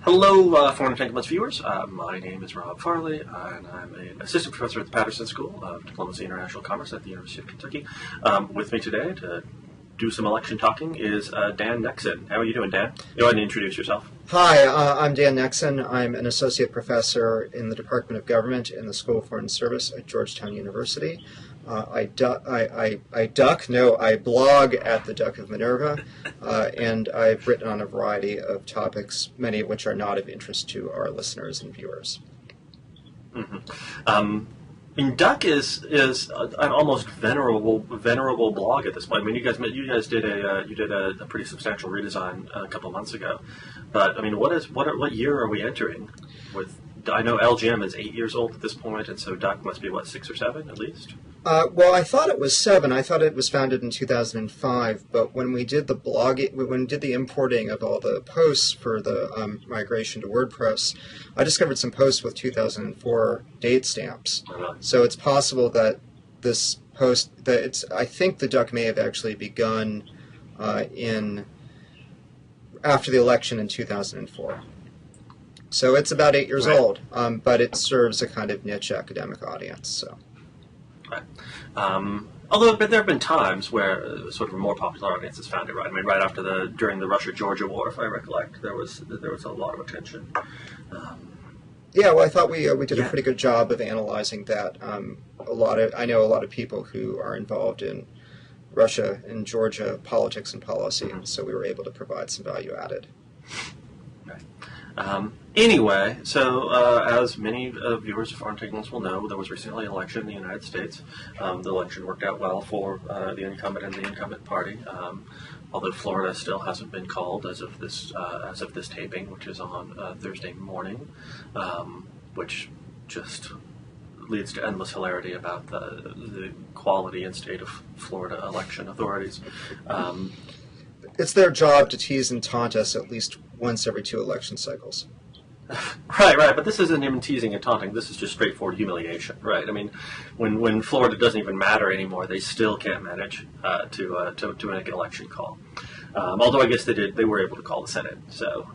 Hello, Foreign Entanglements viewers. My name is Rob Farley, and I'm an assistant professor at the Patterson School of Diplomacy and International Commerce at the University of Kentucky. With me today to do some election talking is Dan Nexon. How are you doing, Dan? Go ahead and introduce yourself. Hi, I'm Dan Nexon. I'm an associate professor in the Department of Government in the School of Foreign Service at Georgetown University. I blog at the Duck of Minerva, and I've written on a variety of topics, many of which are not of interest to our listeners and viewers. I mean, Duck is an almost venerable blog at this point. I mean, you guys did a pretty substantial redesign a couple months ago, but I mean, what year are we entering? I know LGM is 8 years old at this point, and so Duck must be, what, 6 or 7 at least? Well, I thought it was 7. I thought it was founded in 2005, but when we did the importing of all the posts for the migration to WordPress, I discovered some posts with 2004 date stamps. So it's possible that this post, I think the Duck may have actually begun after the election in 2004. So it's about 8 years old, but it serves a kind of niche academic audience. So. Right. Although there have been times where sort of a more popular audience has found it, right? I mean, right after during the Russia-Georgia war, if I recollect, there was a lot of attention. Yeah, well, I thought we did a pretty good job of analyzing that. I know a lot of people who are involved in Russia and Georgia politics and policy, and so we were able to provide some value added. Right. Anyway, so as many viewers of Foreign Entanglements will know, there was recently an election in the United States. The election worked out well for the incumbent and the incumbent party, although Florida still hasn't been called as of this taping, which is on Thursday morning, which just leads to endless hilarity about the quality and state of Florida election authorities. It's their job to tease and taunt us at least once every 2 election cycles. Right, but this isn't even teasing and taunting. This is just straightforward humiliation, right? I mean, when Florida doesn't even matter anymore, they still can't manage to make an election call. Although I guess they were able to call the Senate, so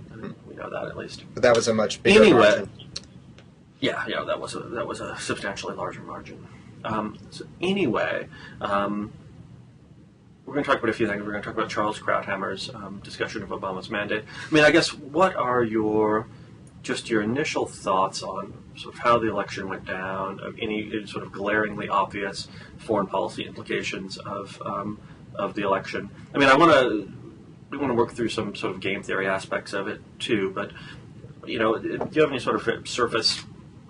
we know that at least. But that was a much bigger margin. Yeah, that was a substantially larger margin. So anyway. We're going to talk about a few things. We're going to talk about Charles Krauthammer's discussion of Obama's mandate. I mean, I guess, what are your initial thoughts on sort of how the election went down, of any sort of glaringly obvious foreign policy implications of the election? I mean, we want to work through some sort of game theory aspects of it too, but do you have any sort of surface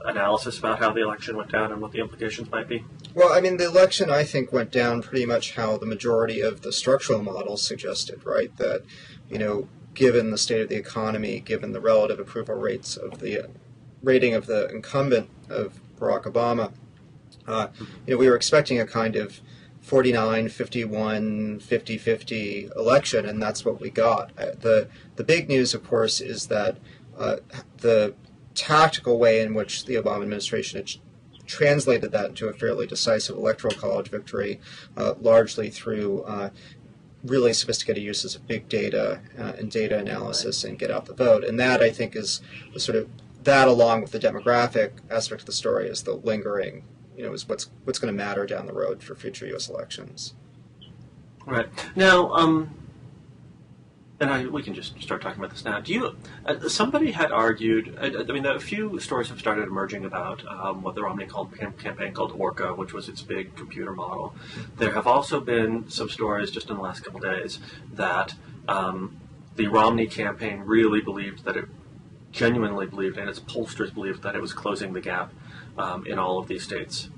analysis about how the election went down and what the implications might be? Well, I mean, the election, I think, went down pretty much how the majority of the structural models suggested, right? That, given the state of the economy, given the relative approval rates of the rating of the incumbent of Barack Obama, we were expecting a kind of 49-51, 50-50 election, and that's what we got. The big news, of course, is that the tactical way in which the Obama administration had translated that into a fairly decisive electoral college victory, largely through really sophisticated uses of big data and data analysis and get out the vote. And that, I think, is the sort of, that along with the demographic aspect of the story is the lingering, is what's going to matter down the road for future U.S. elections. Right. Now, we can just start talking about this now. Somebody had argued, I mean, a few stories have started emerging about what the Romney campaign called Orca, which was its big computer model. There have also been some stories just in the last couple of days that the Romney campaign really genuinely believed, and its pollsters believed, that it was closing the gap in all of these states,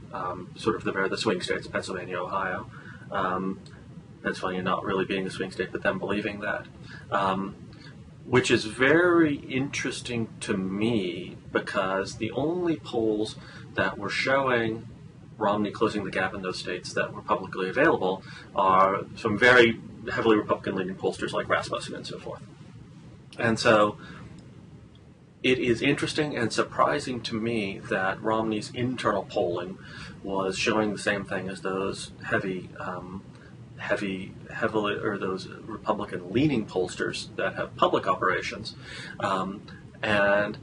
sort of the swing states, Pennsylvania, Ohio. Pennsylvania not really being a swing state, but them believing that, which is very interesting to me, because the only polls that were showing Romney closing the gap in those states that were publicly available are some very heavily Republican-leaning pollsters like Rasmussen and so forth. And so it is interesting and surprising to me that Romney's internal polling was showing the same thing as those heavily, or those Republican-leaning pollsters that have public operations, And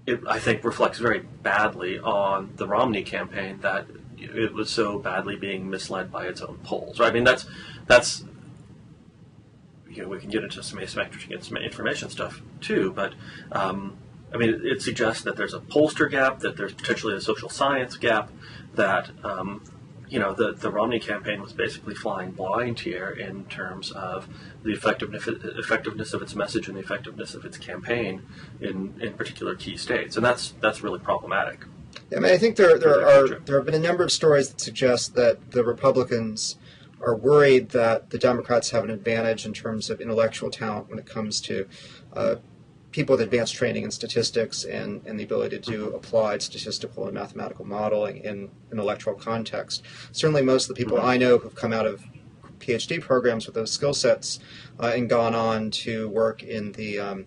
it, I think, reflects very badly on the Romney campaign that it was so badly being misled by its own polls. Right? I mean, that's we can get into some asymmetric and some information stuff too, but I mean, it suggests that there's a pollster gap, that there's potentially a social science gap, that the Romney campaign was basically flying blind here in terms of the effectiveness of its message and the effectiveness of its campaign in particular key states, and that's really problematic. Yeah, I mean, I think there have been a number of stories that suggest that the Republicans are worried that the Democrats have an advantage in terms of intellectual talent when it comes to people with advanced training in statistics and the ability to do applied statistical and mathematical modeling in an electoral context. Certainly most of the people I know who've come out of PhD programs with those skill sets and gone on to work in the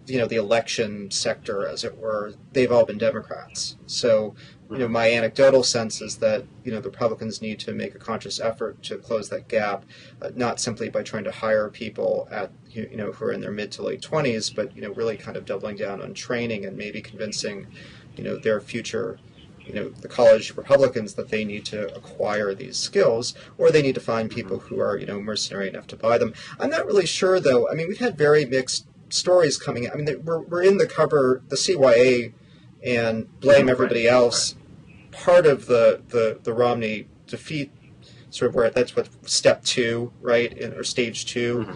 the election sector, as it were, they've all been Democrats. So my anecdotal sense is that the Republicans need to make a conscious effort to close that gap, not simply by trying to hire people at who are in their mid to late 20s, but really kind of doubling down on training and maybe convincing their future the college Republicans that they need to acquire these skills, or they need to find people who are mercenary enough to buy them. I'm not really sure, though. I mean, we've had very mixed stories coming out. I mean, we're in the cover, the CYA and blame everybody else. Part of the Romney defeat, sort of where that's what step 2, right, or stage 2.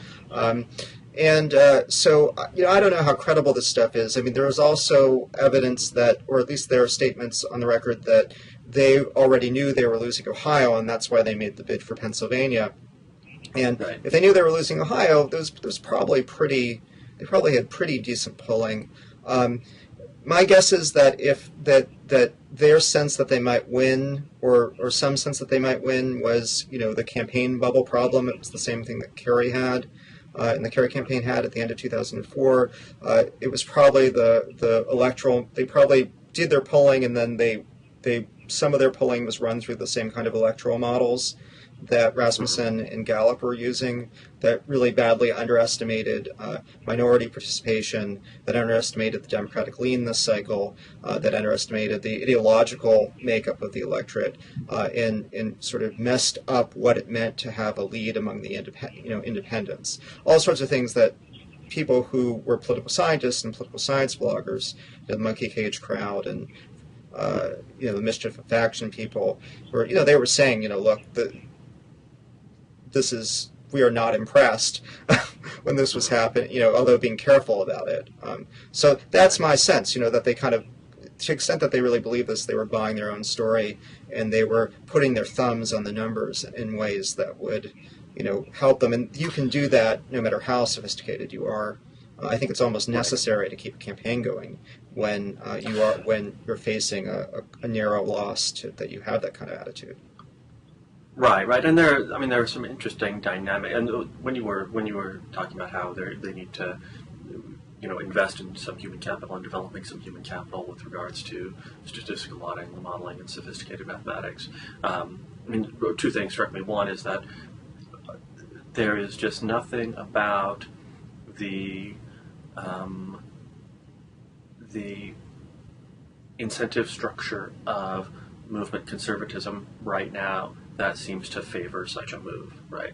So I don't know how credible this stuff is. I mean, there is also evidence that, or at least there are statements on the record that they already knew they were losing Ohio, and that's why they made the bid for Pennsylvania. And if they knew they were losing Ohio, those probably they probably had pretty decent polling. My guess is that that their sense that they might win, or some sense that they might win, was the campaign bubble problem. It was the same thing that Kerry had, and the Kerry campaign had at the end of 2004. It was probably the electoral. They probably did their polling, and then some of their polling was run through the same kind of electoral models that Rasmussen and Gallup were using, that really badly underestimated minority participation, that underestimated the Democratic lean this cycle, that underestimated the ideological makeup of the electorate, and sort of messed up what it meant to have a lead among the independents. All sorts of things that people who were political scientists and political science bloggers, the monkey cage crowd and the mischief of faction people, were they were saying, look, we are not impressed when this was happening, although being careful about it. So that's my sense, that they kind of, to the extent that they really believe this, they were buying their own story, and they were putting their thumbs on the numbers in ways that would, help them. And you can do that no matter how sophisticated you are. I think it's almost necessary to keep a campaign going when you're facing a narrow loss that you have that kind of attitude. Right, and there are some interesting dynamic. And when you were talking about how they need to, invest in some human capital and developing some human capital with regards to statistical modeling and sophisticated mathematics. Two things struck me. One is that there is just nothing about the incentive structure of movement conservatism right now that seems to favor such a move, right?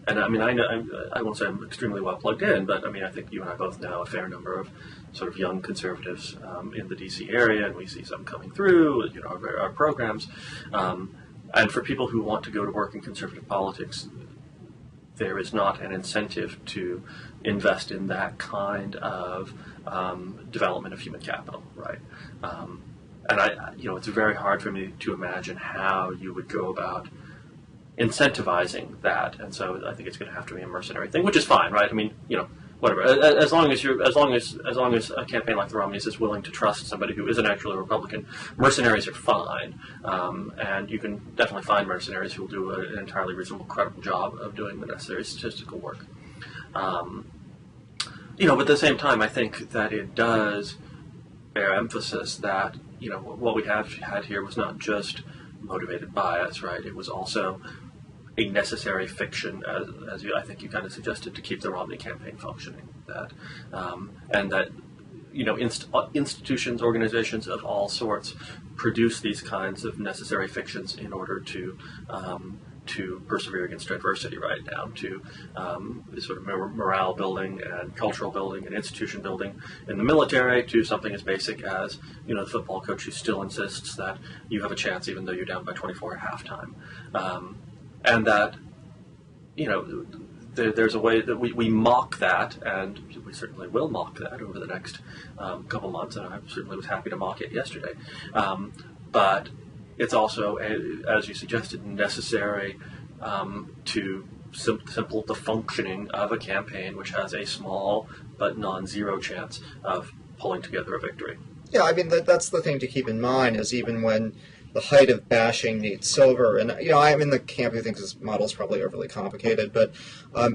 And I won't say I'm extremely well plugged in, but I think you and I both know a fair number of sort of young conservatives in the DC area, and we see some coming through, our programs. And for people who want to go to work in conservative politics, there is not an incentive to invest in that kind of development of human capital, right? And it's very hard for me to imagine how you would go about incentivizing that. And so I think it's going to have to be a mercenary thing, which is fine, right? Whatever. As long as a campaign like the Romneys is willing to trust somebody who isn't actually a Republican, mercenaries are fine. And you can definitely find mercenaries who will do an entirely reasonable, credible job of doing the necessary statistical work. But at the same time, I think that it does bear emphasis that what we have had here was not just motivated bias, right? It was also a necessary fiction, as I think you kind of suggested, to keep the Romney campaign functioning. And that institutions, organizations of all sorts produce these kinds of necessary fictions in order to persevere against adversity, right down to sort of morale building and cultural building and institution building in the military, to something as basic as the football coach who still insists that you have a chance even though you're down by 24 at halftime, and that there's a way that we mock that, and we certainly will mock that over the next couple months, and I certainly was happy to mock it yesterday. But it's also, as you suggested, necessary to simple the functioning of a campaign which has a small but non-zero chance of pulling together a victory. Yeah, I mean, that's the thing to keep in mind, is even when the height of bashing Nate Silver, and I'm in the camp who thinks this model is probably overly complicated, but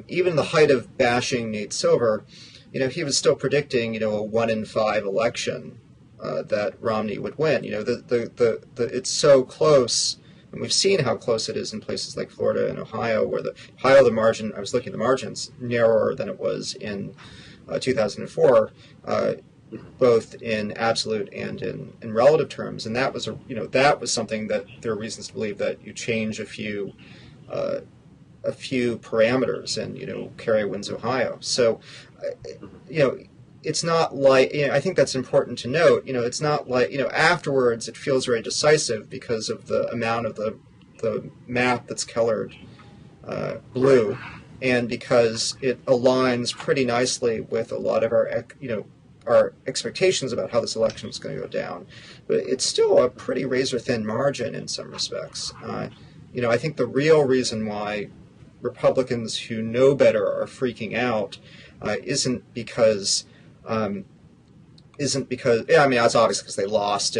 even the height of bashing Nate Silver, he was still predicting, a 1 in 5 election that Romney would win. It's so close, and we've seen how close it is in places like Florida and Ohio, where the margin, I was looking at the margins, narrower than it was in 2004. Both in absolute and in relative terms, and that was something that there are reasons to believe that you change a few parameters, and Kerry wins Ohio. So, it's not like, I think that's important to note. It's not like afterwards it feels very decisive because of the amount of the map that's colored blue, and because it aligns pretty nicely with a lot of our expectations about how this election is going to go down. But it's still a pretty razor-thin margin in some respects. I think the real reason why Republicans who know better are freaking out isn't because it's obvious because they lost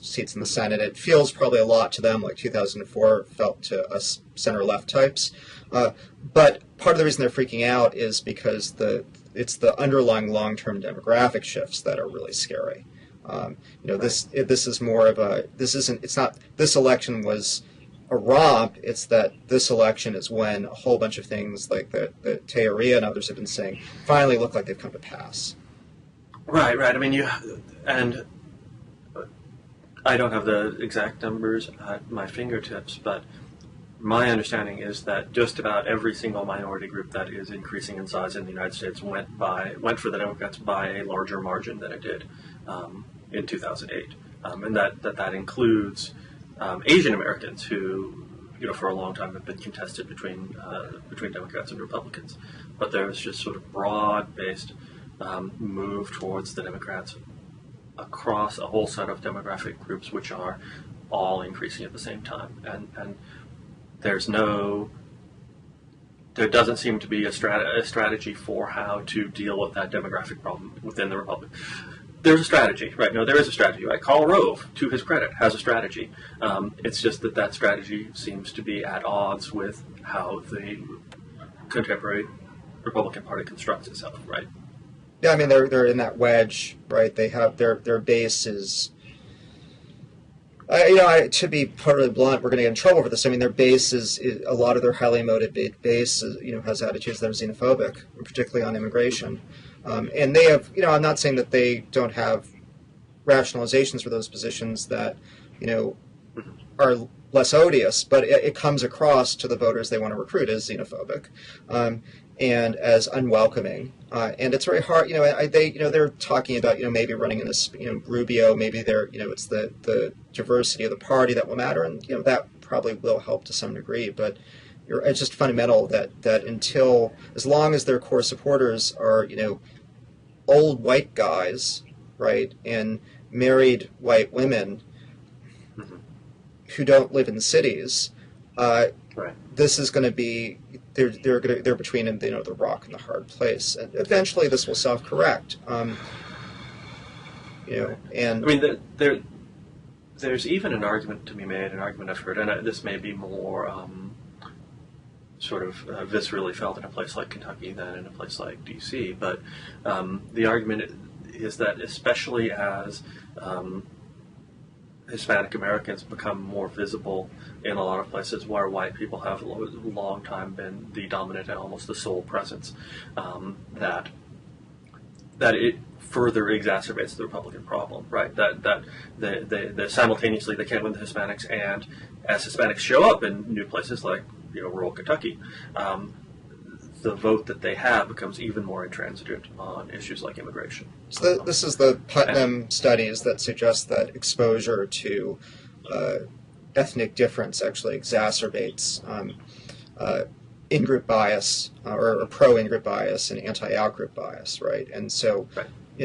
seats in the Senate. It feels probably a lot to them like 2004 felt to us center-left types. But part of the reason they're freaking out is because it's the underlying long-term demographic shifts that are really scary. This is more of this election was a romp. It's that this election is when a whole bunch of things like that Teoria and others have been saying finally look like they've come to pass. Right. I mean, and I don't have the exact numbers at my fingertips, but my understanding is that just about every single minority group that is increasing in size in the United States went for the Democrats by a larger margin than it did in 2008, and that includes Asian Americans who, for a long time have been contested between Democrats and Republicans, but there's just sort of broad-based move towards the Democrats across a whole set of demographic groups which are all increasing at the same time, and there doesn't seem to be a strategy for how to deal with that demographic problem within the Republic. There's a strategy, right? No, there is a strategy, right? Karl Rove, to his credit, has a strategy. It's just that strategy seems to be at odds with how the contemporary Republican Party constructs itself, right? Yeah, I mean, they're in that wedge, right? They have their base is... to be totally blunt, we're going to get in trouble for this. I mean, their base is a lot of their highly motivated base, has attitudes that are xenophobic, particularly on immigration. And they have, I'm not saying that they don't have rationalizations for those positions that, are less odious, but it comes across to the voters they want to recruit as xenophobic. And as unwelcoming, and it's very hard. They're talking about maybe running in this Rubio. Maybe it's the diversity of the party that will matter, and that probably will help to some degree. But it's just fundamental that as long as their core supporters are old white guys, right, and married white women who don't live in cities, right. This is going to be. They're between the rock and the hard place, and eventually this will self-correct. And I mean, there's even an argument to be made, an argument I've heard, and this may be more sort of viscerally felt in a place like Kentucky than in a place like D.C. But the argument is that especially as Hispanic Americans become more visible in a lot of places where white people have a long time been the dominant and almost the sole presence, that it further exacerbates the Republican problem, right? That they simultaneously they can't win the Hispanics, and as Hispanics show up in new places like rural Kentucky, the vote that they have becomes even more intransigent on issues like immigration. So this is the Putnam studies that suggest that exposure to ethnic difference actually exacerbates in-group bias or pro-in-group bias and anti-out-group bias, right? And so,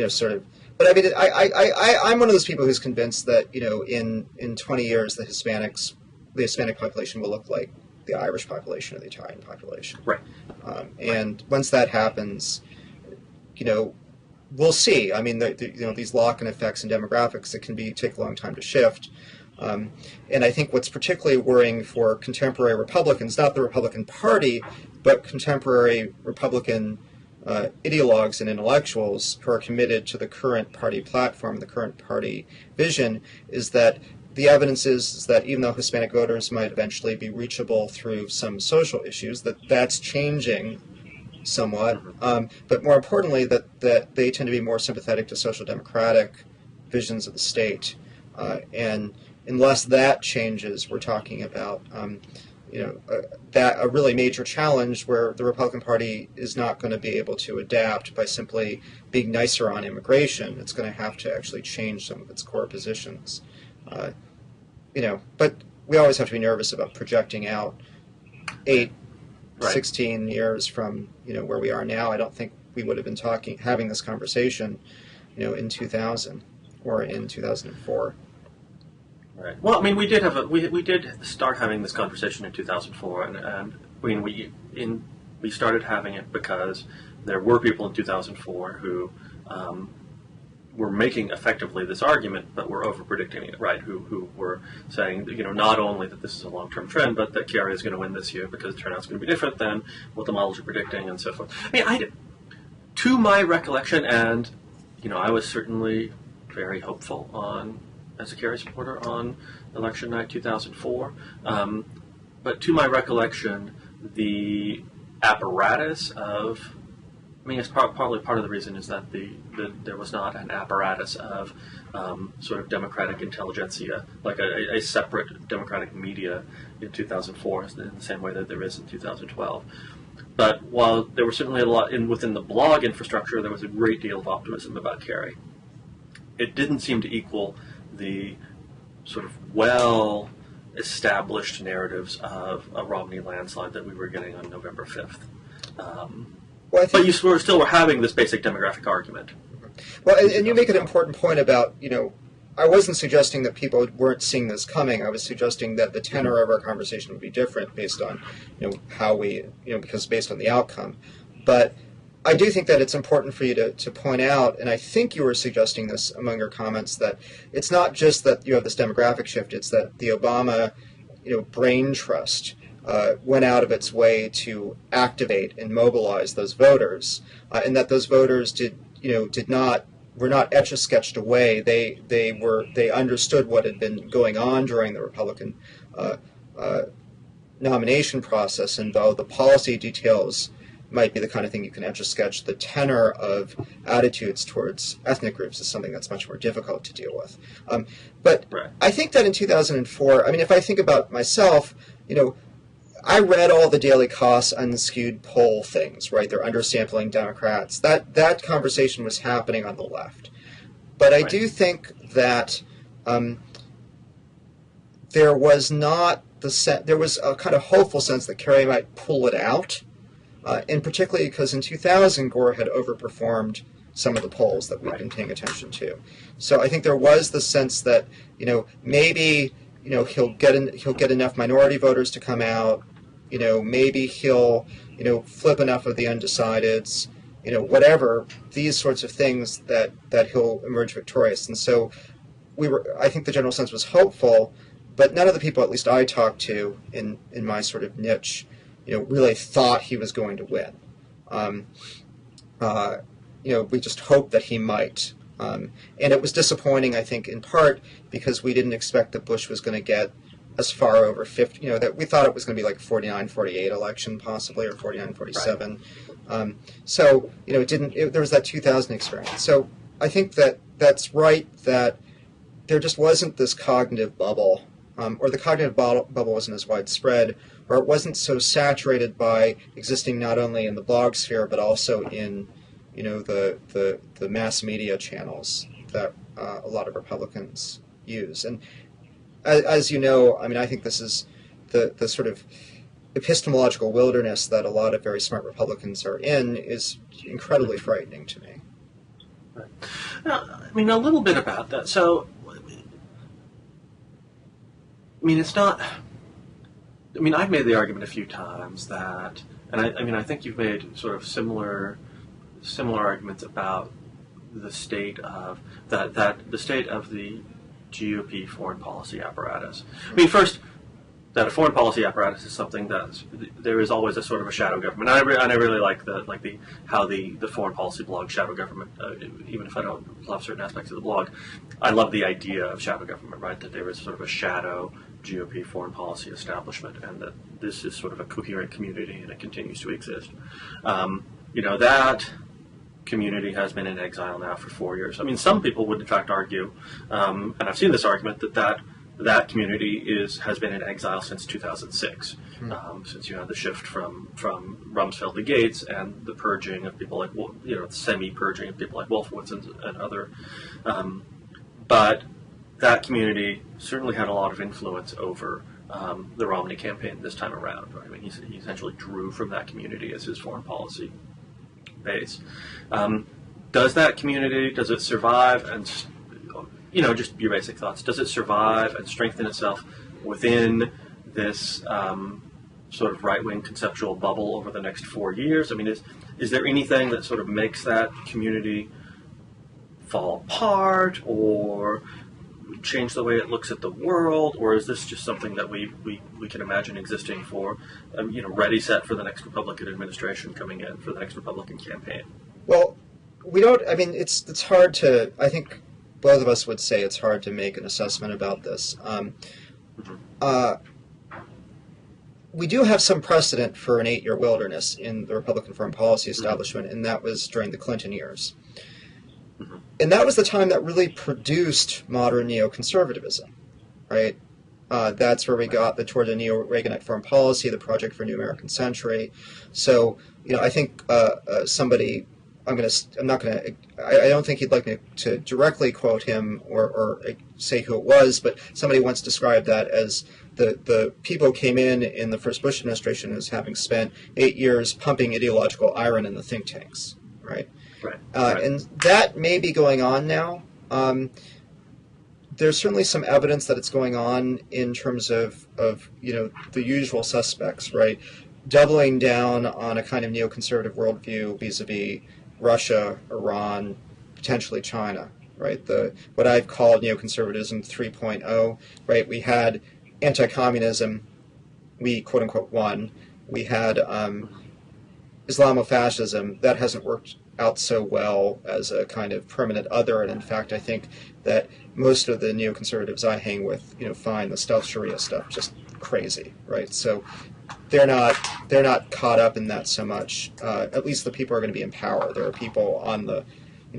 sort of. But I mean, I'm one of those people who's convinced that in 20 years the Hispanic population will look like the Irish population or the Italian population. Right. And once that happens, we'll see. I mean, these lock-in effects and demographics, it can take a long time to shift. And I think what's particularly worrying for contemporary Republicans, not the Republican Party, but contemporary Republican ideologues and intellectuals who are committed to the current party platform, the current party vision, is that the evidence is that even though Hispanic voters might eventually be reachable through some social issues, that's changing somewhat. But more importantly, that they tend to be more sympathetic to social democratic visions of the state. And unless that changes, we're talking about a really major challenge where the Republican Party is not going to be able to adapt by simply being nicer on immigration. It's going to have to actually change some of its core positions. But we always have to be nervous about projecting out 16 years from where we are now. I don't think we would have been having this conversation, in 2000 or in 2004. Right. Well, I mean, we did start having this conversation in 2004, and I mean, we started having it because there were people in 2004 who were making effectively this argument, but were over-predicting it, right? Who were saying, not only that this is a long-term trend, but that Kerry is going to win this year because the turnout's going to be different than what the models are predicting, and so forth. I mean, to my recollection, and I was certainly very hopeful as a Kerry supporter on election night 2004, but to my recollection, the apparatus of it's probably part of the reason is that there was not an apparatus of sort of democratic intelligentsia, like a separate democratic media in 2004 in the same way that there is in 2012. But while there was certainly a lot within the blog infrastructure, there was a great deal of optimism about Kerry. It didn't seem to equal the sort of well-established narratives of a Romney landslide that we were getting on November 5th. But you still were having this basic demographic argument. Well, and you make an important point about, I wasn't suggesting that people weren't seeing this coming. I was suggesting that the tenor of our conversation would be different based on, how we, because based on the outcome. But I do think that it's important for you to point out, and I think you were suggesting this among your comments, that it's not just that you have this demographic shift, it's that the Obama, brain trust went out of its way to activate and mobilize those voters, and that those voters were not etch-a-sketched away. They understood what had been going on during the Republican nomination process, and though the policy details might be the kind of thing you can etch-a-sketch, the tenor of attitudes towards ethnic groups is something that's much more difficult to deal with. But right. I think that in 2004, if I think about myself, I read all the Daily Kos unskewed poll things, right? They're undersampling Democrats. That conversation was happening on the left. But I do think that there was a kind of hopeful sense that Kerry might pull it out, and particularly because in 2000, Gore had overperformed some of the polls that we've been paying attention to. So I think there was the sense that, maybe, he'll get enough minority voters to come out. Maybe he'll, flip enough of the undecideds. Whatever, these sorts of things that he'll emerge victorious. And so I think the general sense was hopeful, but none of the people, at least I talked to in my sort of niche, really thought he was going to win. We just hoped that he might. And it was disappointing, I think, in part because we didn't expect that Bush was going to get as far over 50, that we thought it was going to be like 49-48 election possibly, or 49-47. Right. So, it didn't, there was that 2000 experience. So I think that that's right, that there just wasn't this cognitive bubble, or the cognitive bubble wasn't as widespread, or it wasn't so saturated by existing not only in the blog sphere, but also in, the mass media channels that a lot of Republicans use. And as you know, I think this is the sort of epistemological wilderness that a lot of very smart Republicans are in is incredibly frightening to me. Right. Now, a little bit about that. So, it's not... I've made the argument a few times that, and I think you've made sort of similar arguments about the state of the state of the GOP foreign policy apparatus. First, that a foreign policy apparatus is something that there is always a sort of a shadow government. I really like how the foreign policy blog shadow government. Even if I don't love certain aspects of the blog, I love the idea of shadow government. Right, that there is sort of a shadow GOP foreign policy establishment, and that this is sort of a coherent community, and it continues to exist. That community has been in exile now for 4 years. Some people would in fact argue, and I've seen this argument, that community has been in exile since 2006, since you had the shift from Rumsfeld to Gates and the purging of people like, semi-purging of people like Wolfowitz and other. But that community certainly had a lot of influence over the Romney campaign this time around. Right? He essentially drew from that community as his foreign policy base. Does that community, does it survive and, just your basic thoughts, does it survive and strengthen itself within this sort of right-wing conceptual bubble over the next 4 years? Is there anything that sort of makes that community fall apart or change the way it looks at the world, or is this just something that we can imagine existing for, ready, set for the next Republican administration coming in, for the next Republican campaign? Well, we don't, it's hard to, I think both of us would say it's hard to make an assessment about this. We do have some precedent for an 8-year wilderness in the Republican foreign policy establishment, and that was during the Clinton years. And that was the time that really produced modern neoconservatism, right? That's where we got toward the neo-Reaganite foreign policy, the Project for a New American Century. So, I think somebody, I don't think he'd like me to directly quote him or say who it was, but somebody once described that as the people who came in the first Bush administration as having spent 8 years pumping ideological iron in the think tanks, right? Right. And that may be going on now. There's certainly some evidence that it's going on in terms of the usual suspects, right? Doubling down on a kind of neoconservative worldview vis-a-vis Russia, Iran, potentially China, right? What I've called neoconservatism 3.0, right? We had anti-communism, we quote-unquote won. We had Islamofascism, that hasn't worked out so well as a kind of permanent other, and in fact I think that most of the neoconservatives I hang with, find the South Sharia stuff just crazy, right? So they're not caught up in that so much. At least the people are going to be in power. There are people on the,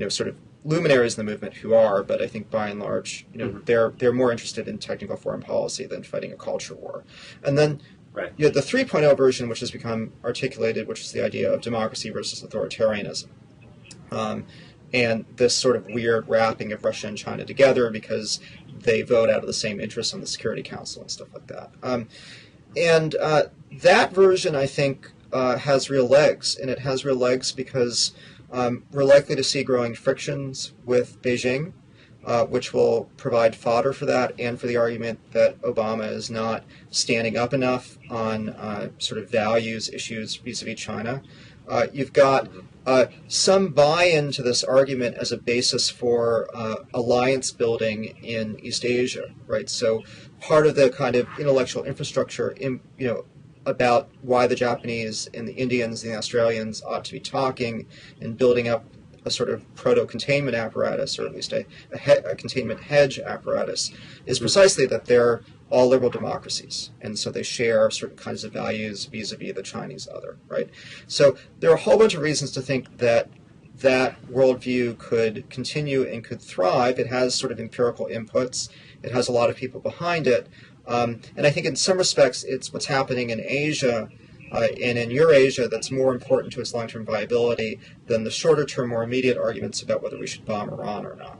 sort of luminaries in the movement who are, but I think by and large, they're more interested in technical foreign policy than fighting a culture war. And then right. The 3.0 version, which has become articulated, which is the idea of democracy versus authoritarianism. And this sort of weird wrapping of Russia and China together because they vote out of the same interests on the Security Council and stuff like that. And that version, I think, has real legs. And it has real legs because we're likely to see growing frictions with Beijing, which will provide fodder for that and for the argument that Obama is not standing up enough on sort of values issues vis-a-vis China. You've got some buy-in to this argument as a basis for alliance building in East Asia, right? So part of the kind of intellectual infrastructure, about why the Japanese and the Indians and the Australians ought to be talking and building up a sort of proto-containment apparatus, or at least a containment hedge apparatus, is precisely that they're all liberal democracies, and so they share certain kinds of values vis-a-vis the Chinese other, right? So there are a whole bunch of reasons to think that that worldview could continue and could thrive. It has sort of empirical inputs. It has a lot of people behind it. And I think in some respects it's what's happening in Asia and in Eurasia that's more important to its long-term viability than the shorter-term, more immediate arguments about whether we should bomb Iran or not.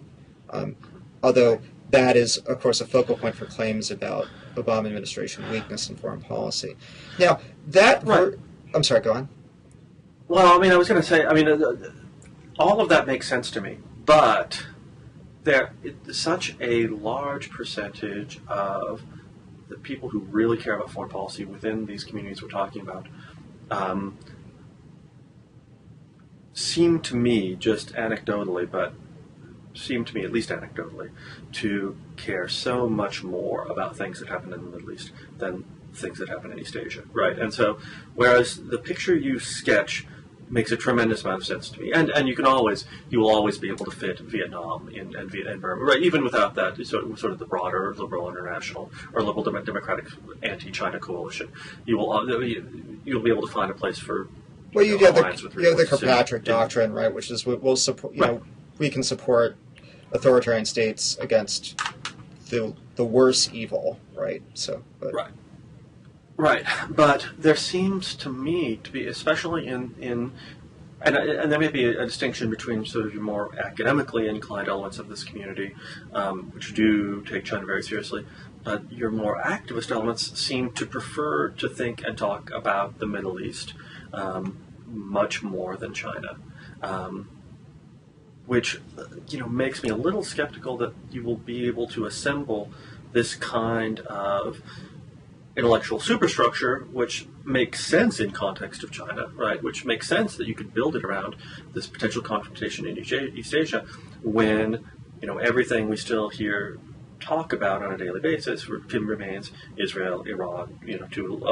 Although that is, of course, a focal point for claims about Obama administration weakness in foreign policy. Now, that... Right. I'm sorry, go on. Well, I mean, I was going to say, I mean, all of that makes sense to me, but there is such a large percentage of the people who really care about foreign policy within these communities we're talking about seem to me, just anecdotally, but seem to me, at least anecdotally, to care so much more about things that happen in the Middle East than things that happen in East Asia, right? And so, whereas the picture you sketch makes a tremendous amount of sense to me, and you will always be able to fit Vietnam and Burma, right? Even without that, sort of the broader liberal international or liberal democratic anti-China coalition, you'll be able to find a place for. Well, you have the Kirkpatrick doctrine, right? Which is we'll support. We can support authoritarian states against the worse evil, right? So, right. Right, but there seems to me to be, especially and there may be a distinction between sort of your more academically inclined elements of this community, which do take China very seriously, but your more activist elements seem to prefer to think and talk about the Middle East much more than China, which makes me a little skeptical that you will be able to assemble this kind of intellectual superstructure, which makes sense in context of China, right? Which makes sense that you could build it around this potential confrontation in East Asia, when everything we still hear talk about on a daily basis remains Israel, Iran, to a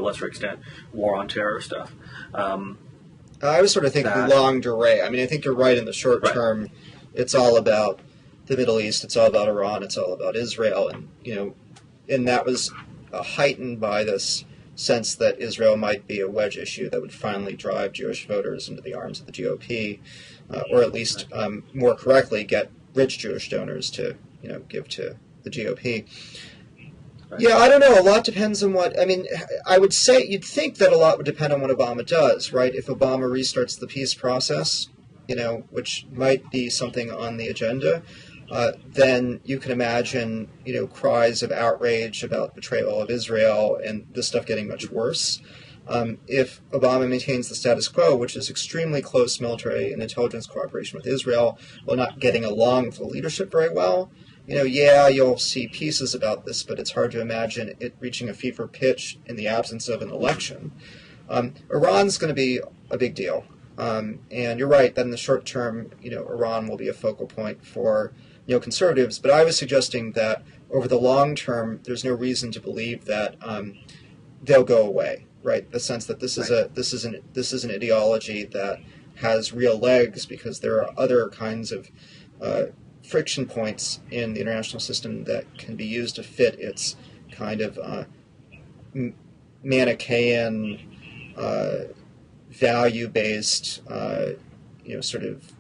lesser extent, war on terror stuff. I was sort of thinking longue durée. I mean, I think you're right in the short term. It's all about the Middle East. It's all about Iran. It's all about Israel, and that was heightened by this sense that Israel might be a wedge issue that would finally drive Jewish voters into the arms of the GOP, or at least, more correctly, get rich Jewish donors to, give to the GOP. Right. Yeah, I don't know. A lot depends on what. I mean, I would say you'd think that a lot would depend on what Obama does, right? If Obama restarts the peace process, which might be something on the agenda. Then you can imagine, cries of outrage about betrayal of Israel and this stuff getting much worse. If Obama maintains the status quo, which is extremely close military and intelligence cooperation with Israel, while not getting along with the leadership very well, you'll see pieces about this, but it's hard to imagine it reaching a fever pitch in the absence of an election. Iran's going to be a big deal. And you're right that in the short term, Iran will be a focal point for neoconservatives, but I was suggesting that over the long term, there's no reason to believe that they'll go away. Right, the sense that this is an ideology that has real legs because there are other kinds of friction points in the international system that can be used to fit its kind of Manichaean, value-based, sort of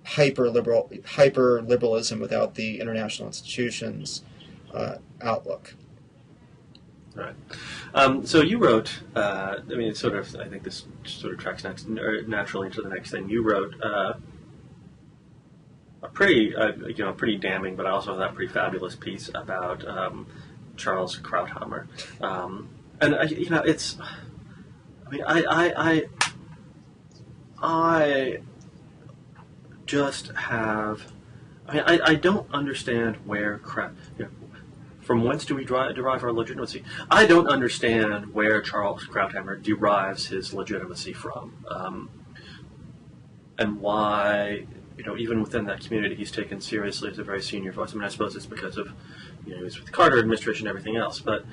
hyper-liberalism without the international institutions outlook. Right. So you wrote, I think this sort of tracks naturally into the next thing. You wrote a pretty damning, but also that pretty fabulous piece about Charles Krauthammer. I just have, I don't understand where from whence do we derive our legitimacy? I don't understand where Charles Krauthammer derives his legitimacy from, and why, even within that community, he's taken seriously as a very senior voice. I mean, I suppose it's because of, he was with the Carter administration and everything else, but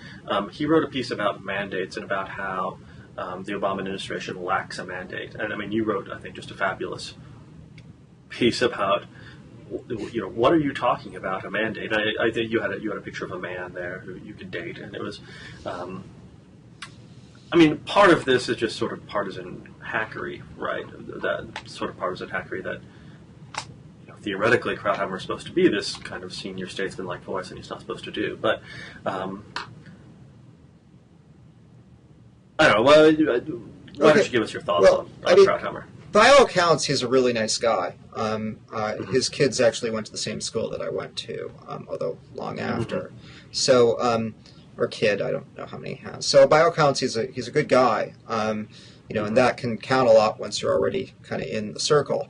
he wrote a piece about mandates and about how the Obama administration lacks a mandate. And I mean, you wrote, I think, just a fabulous piece about, what are you talking about, a mandate? I think you had a picture of a man there who you could date, and it was, part of this is just sort of partisan hackery, right? That sort of partisan hackery that, theoretically Krauthammer is supposed to be this kind of senior statesman-like voice, and he's not supposed to do. But I don't know. Why don't you give us your thoughts on Krauthammer? By all accounts, he's a really nice guy. His kids actually went to the same school that I went to, although long after. So, or kid, I don't know how many he has. So, by all accounts, he's a good guy. And that can count a lot once you're already kind of in the circle.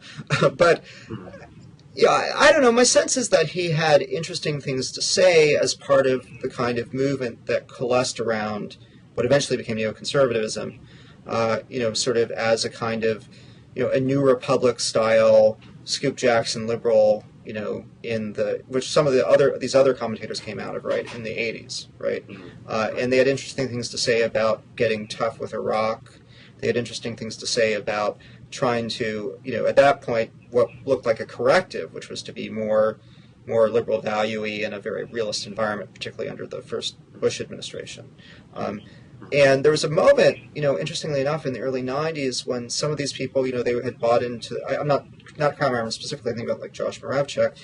But yeah, I don't know. My sense is that he had interesting things to say as part of the kind of movement that coalesced around what eventually became neoconservatism. Sort of as a kind of a New Republic style Scoop Jackson liberal, which some of these other commentators came out of, right, in the 80s, right? And they had interesting things to say about getting tough with Iraq. They had interesting things to say about trying to, at that point, what looked like a corrective, which was to be more liberal value-y in a very realist environment, particularly under the first Bush administration. And there was a moment, interestingly enough, in the early 90s when some of these people, they had bought into, I'm not Krauthammer specifically, I think about like Josh Moravchik,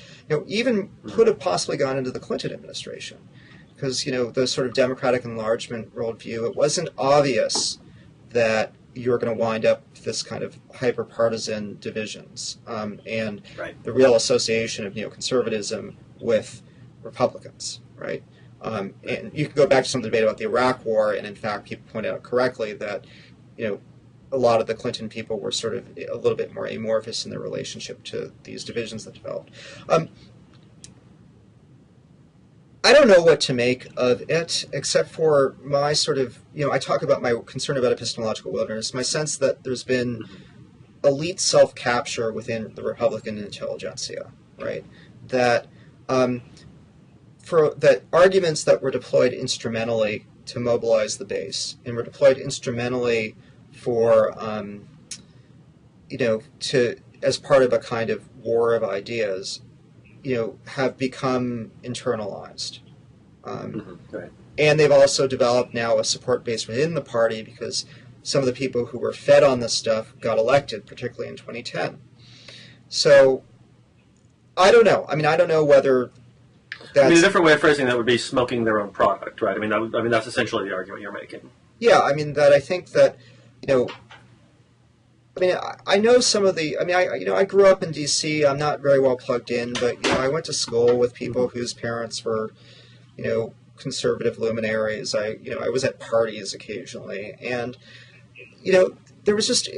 even could have possibly gone into the Clinton administration. Because, the sort of democratic enlargement worldview, it wasn't obvious that you're going to wind up with this kind of hyper-partisan divisions and the real association of neoconservatism with Republicans, right? And you can go back to some debate about the Iraq War, and in fact, people point out correctly that, a lot of the Clinton people were sort of a little bit more amorphous in their relationship to these divisions that developed. I don't know what to make of it, except for my sort of, I talk about my concern about epistemological wilderness, my sense that there's been elite self-capture within the Republican intelligentsia, right? That that arguments that were deployed instrumentally to mobilize the base and were deployed instrumentally for, as part of a kind of war of ideas, have become internalized. And they've also developed now a support base within the party because some of the people who were fed on this stuff got elected, particularly in 2010. So, I don't know. I don't know whether that's... a different way of phrasing that would be smoking their own product, right? That's essentially the argument you're making. Yeah, that I think that, I know some of the, I grew up in D.C., I'm not very well plugged in, but, I went to school with people whose parents were, conservative luminaries. I was at parties occasionally, and, there was just,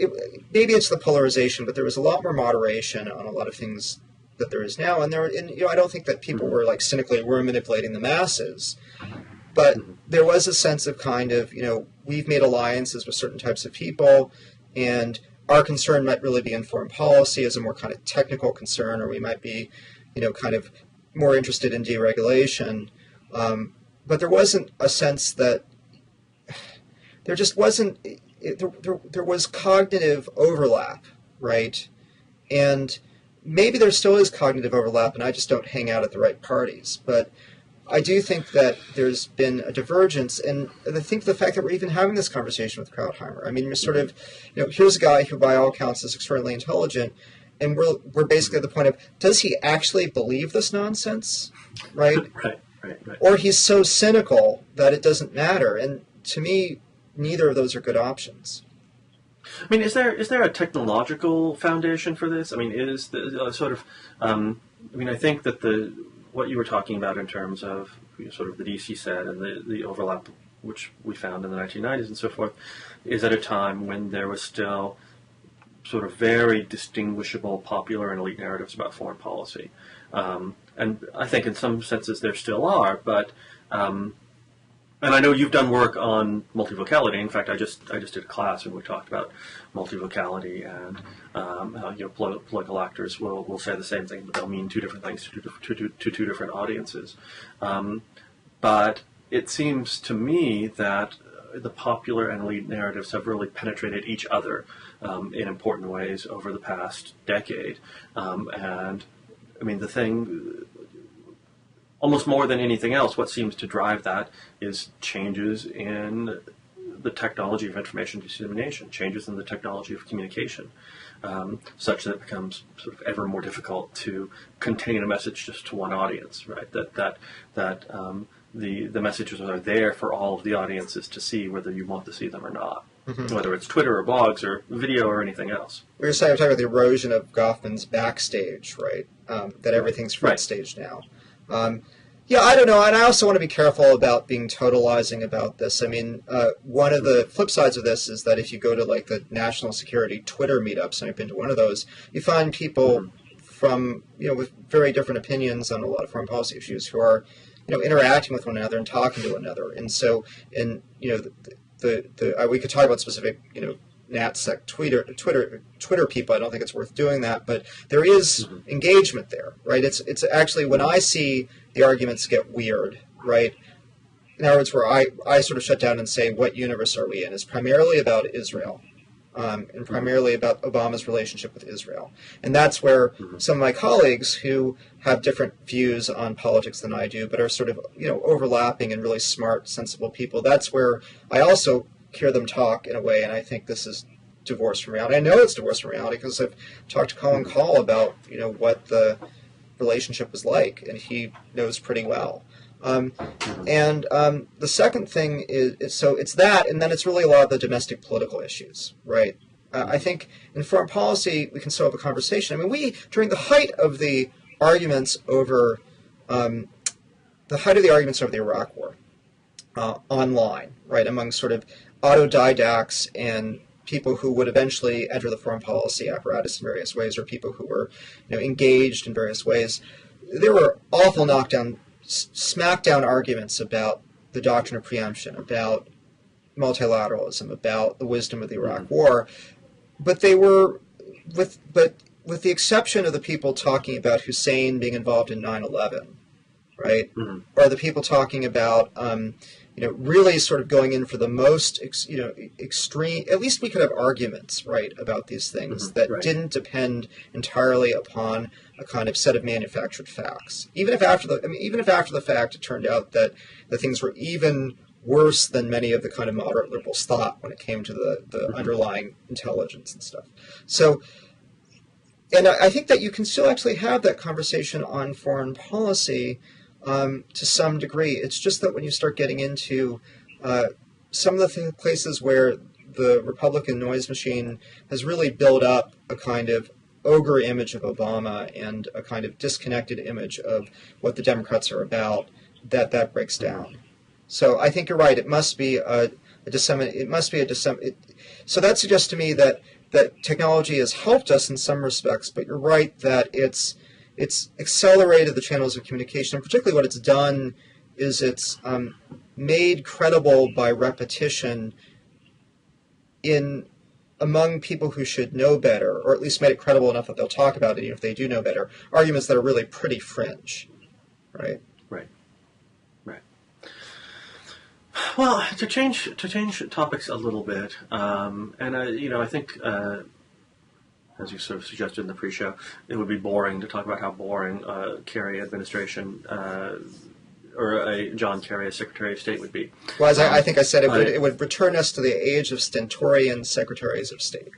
maybe it's the polarization, but there was a lot more moderation on a lot of things that there is now, and I don't think that people were, cynically were manipulating the masses, but there was a sense of kind of, we've made alliances with certain types of people, and our concern might really be in foreign policy as a more kind of technical concern, or we might be, kind of more interested in deregulation. But there wasn't a sense that there just wasn't, there was cognitive overlap, right? And maybe there still is cognitive overlap, and I just don't hang out at the right parties. But I do think that there's been a divergence, and I think the fact that we're even having this conversation with Krauthammer, you're sort of, here's a guy who by all accounts is extraordinarily intelligent, and we're basically at the point of, does he actually believe this nonsense, right? Right. Or he's so cynical that it doesn't matter, and to me, neither of those are good options. Is there a technological foundation for this? Is the sort of, I think that what you were talking about in terms of sort of the DC set and the overlap which we found in the 1990s and so forth is at a time when there was still sort of very distinguishable popular and elite narratives about foreign policy. And I think in some senses there still are, but and I know you've done work on multivocality. In fact, I just did a class where we talked about multivocality and how political actors will say the same thing, but they'll mean two different things to two different audiences. But it seems to me that the popular and elite narratives have really penetrated each other in important ways over the past decade. And I mean, the thing, almost more than anything else, what seems to drive that is changes in the technology of information dissemination, changes in the technology of communication, such that it becomes sort of ever more difficult to contain a message just to one audience, right? The messages are there for all of the audiences to see, whether you want to see them or not, whether it's Twitter or blogs or video or anything else. We were talking about the erosion of Goffman's backstage, right? That everything's front stage now. Yeah, I don't know, and I also want to be careful about being totalizing about this. I mean, one of the flip sides of this is that if you go to like the national security Twitter meetups, and I've been to one of those, you find people from, with very different opinions on a lot of foreign policy issues who are, interacting with one another and talking to one another. And so, we could talk about specific, NatSec Twitter people. I don't think it's worth doing that, but there is engagement there, right? It's actually when I see the arguments get weird, right? In other words, where I sort of shut down and say, what universe are we in? It's primarily about Israel, and primarily about Obama's relationship with Israel. And that's where some of my colleagues who have different views on politics than I do, but are sort of, overlapping and really smart, sensible people, that's where I also hear them talk in a way, and I think this is divorced from reality. I know it's divorced from reality because I've talked to Colin Call about, what the relationship was like, and he knows pretty well. The second thing is, so it's that, and then it's really a lot of the domestic political issues, right? I think in foreign policy, we can still have a conversation. I mean, during the height of the arguments over, the Iraq War, online, right, among sort of autodidacts and people who would eventually enter the foreign policy apparatus in various ways, or people who were, engaged in various ways, there were awful smackdown arguments about the doctrine of preemption, about multilateralism, about the wisdom of the Iraq War, but they were, with the exception of the people talking about Hussein being involved in 9/11, right, or the people talking about really sort of going in for the most, extreme. At least we could have arguments, right, about these things that didn't depend entirely upon a kind of set of manufactured facts. Even if after the fact it turned out that the things were even worse than many of the kind of moderate liberals thought when it came to the underlying intelligence and stuff. So, and I think that you can still actually have that conversation on foreign policy. To some degree. It's just that when you start getting into some of the places where the Republican noise machine has really built up a kind of ogre image of Obama and a kind of disconnected image of what the Democrats are about, that breaks down. So I think you're right. It must be so that suggests to me that technology has helped us in some respects, but you're right that it's accelerated the channels of communication, and particularly what it's done is it's made credible by repetition among people who should know better, or at least made it credible enough that they'll talk about it even if they do know better, arguments that are really pretty fringe, right? Right. Well, to change topics a little bit, I think as you sort of suggested in the pre-show, it would be boring to talk about how boring Kerry administration or a John Kerry as Secretary of State would be. Well, as I think I said, it would return us to the age of stentorian secretaries of state.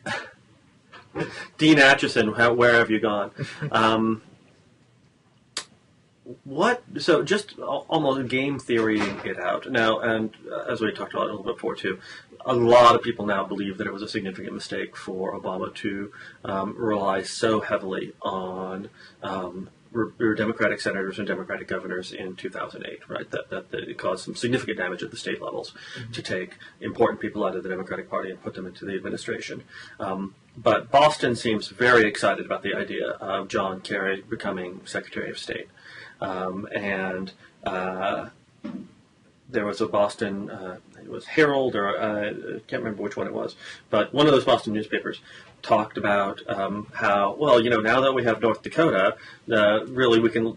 Dean Acheson, where have you gone? So just almost game theorying it out. Now, and as we talked about a little bit before too, a lot of people now believe that it was a significant mistake for Obama to rely so heavily on Democratic senators and Democratic governors in 2008, right? That it caused some significant damage at the state levels to take important people out of the Democratic Party and put them into the administration. But Boston seems very excited about the idea of John Kerry becoming Secretary of State. There was a Boston, it was Herald, or I can't remember which one it was, but one of those Boston newspapers talked about how, well, now that we have North Dakota, really we can,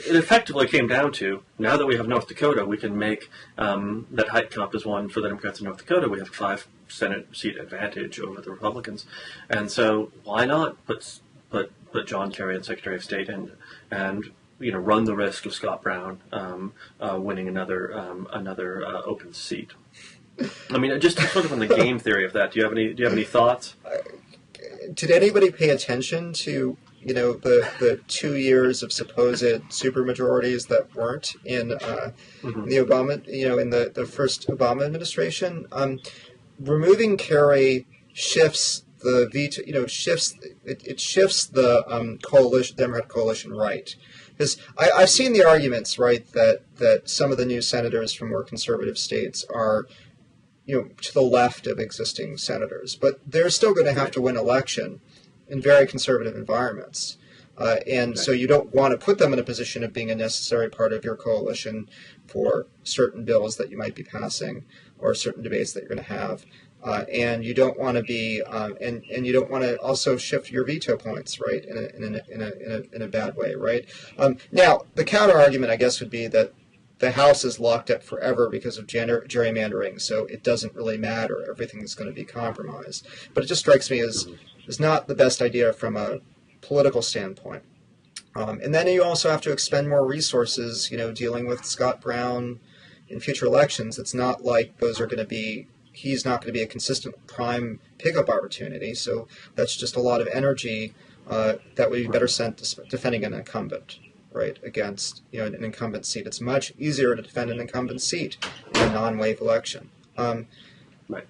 it effectively came down to, now that we have North Dakota, we can make that Heitkamp is one for the Democrats in North Dakota. We have a 5 Senate seat advantage over the Republicans. And so why not put John Kerry in Secretary of State and run the risk of Scott Brown winning another open seat? I mean, just sort of on the game theory of that, do you have any thoughts? Did anybody pay attention to the 2 years of supposed supermajorities that weren't in the Obama in the first Obama administration? Removing Kerry shifts the veto, shifts the coalition, Democrat coalition right. Because I've seen the arguments, right, that some of the new senators from more conservative states are, to the left of existing senators, but they're still going to have to win election in very conservative environments. So you don't want to put them in a position of being a necessary part of your coalition for certain bills that you might be passing or certain debates that you're going to have. And you don't want to be, and you don't want to also shift your veto points, right, in a bad way, right? Now, the counter argument, I guess, would be that the House is locked up forever because of gerrymandering, so it doesn't really matter. Everything is going to be compromised. But it just strikes me as not the best idea from a political standpoint. And then you also have to expend more resources, dealing with Scott Brown in future elections. It's not like those are going to be, he's not going to be a consistent prime pickup opportunity. So that's just a lot of energy that would be better spent defending an incumbent, right, against an incumbent seat. It's much easier to defend an incumbent seat in a non-wave election. Right.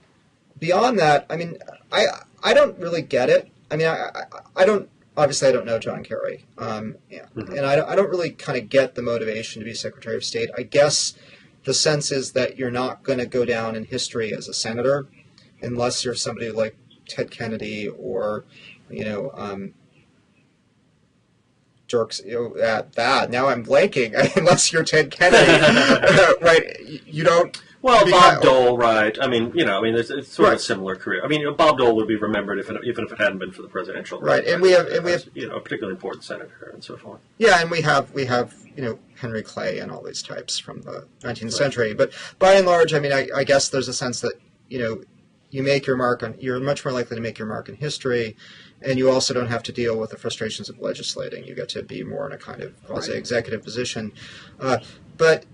Beyond that, I mean, I don't really get it. I mean, I don't. Obviously, I don't know John Kerry, and I don't really kind of get the motivation to be Secretary of State. I guess the sense is that you're not going to go down in history as a senator unless you're somebody like Ted Kennedy or, jerks. Now I'm blanking. Unless you're Ted Kennedy, right? You don't. Well, Bob Dole, right? I mean, it's sort of a similar career. I mean, Bob Dole would be remembered even if it hadn't been for the presidential race. Right, and we have a particularly important senator and so forth. Yeah, and we have Henry Clay and all these types from the 19th century. But by and large, I mean, I guess there's a sense that you make your mark on. You're much more likely to make your mark in history, and you also don't have to deal with the frustrations of legislating. You get to be more in a kind of quasi-executive position, but.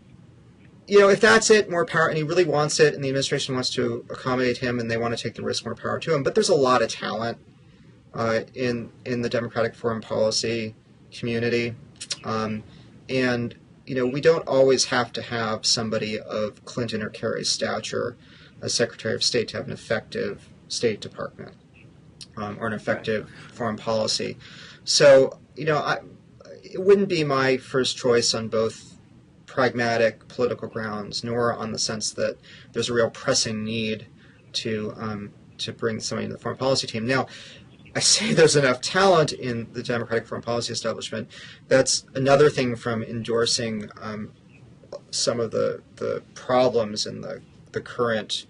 If that's it, more power, and he really wants it, and the administration wants to accommodate him, and they want to take the risk, more power to him. But there's a lot of talent in the Democratic foreign policy community, and we don't always have to have somebody of Clinton or Kerry's stature as Secretary of State to have an effective State Department or an effective foreign policy. So it wouldn't be my first choice on both pragmatic political grounds, nor on the sense that there's a real pressing need to bring somebody to the foreign policy team. Now, I say there's enough talent in the Democratic foreign policy establishment. That's another thing from endorsing some of the problems in the current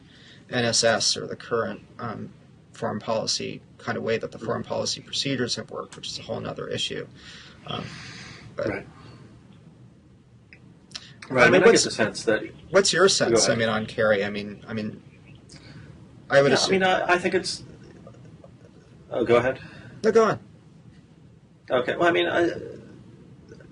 NSS or the current foreign policy kind of way that the foreign policy procedures have worked, which is a whole other issue. Right. Right. I mean, I get the sense that. What's your sense? I mean, on Kerry. I mean, I would assume. I think it's. Oh, go ahead. No, go on. Okay. Well, I mean,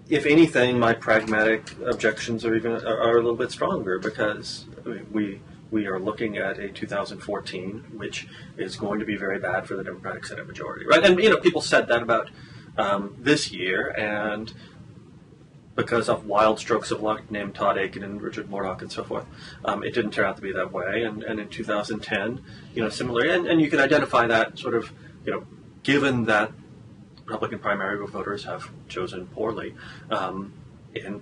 if anything, my pragmatic objections are a little bit stronger because we are looking at a 2014, which is going to be very bad for the Democratic Senate majority, right? And people said that about this year, and. Because of wild strokes of luck named Todd Aiken and Richard Murdoch and so forth, it didn't turn out to be that way. And in 2010, similarly, and you can identify that sort of, given that Republican primary voters have chosen poorly in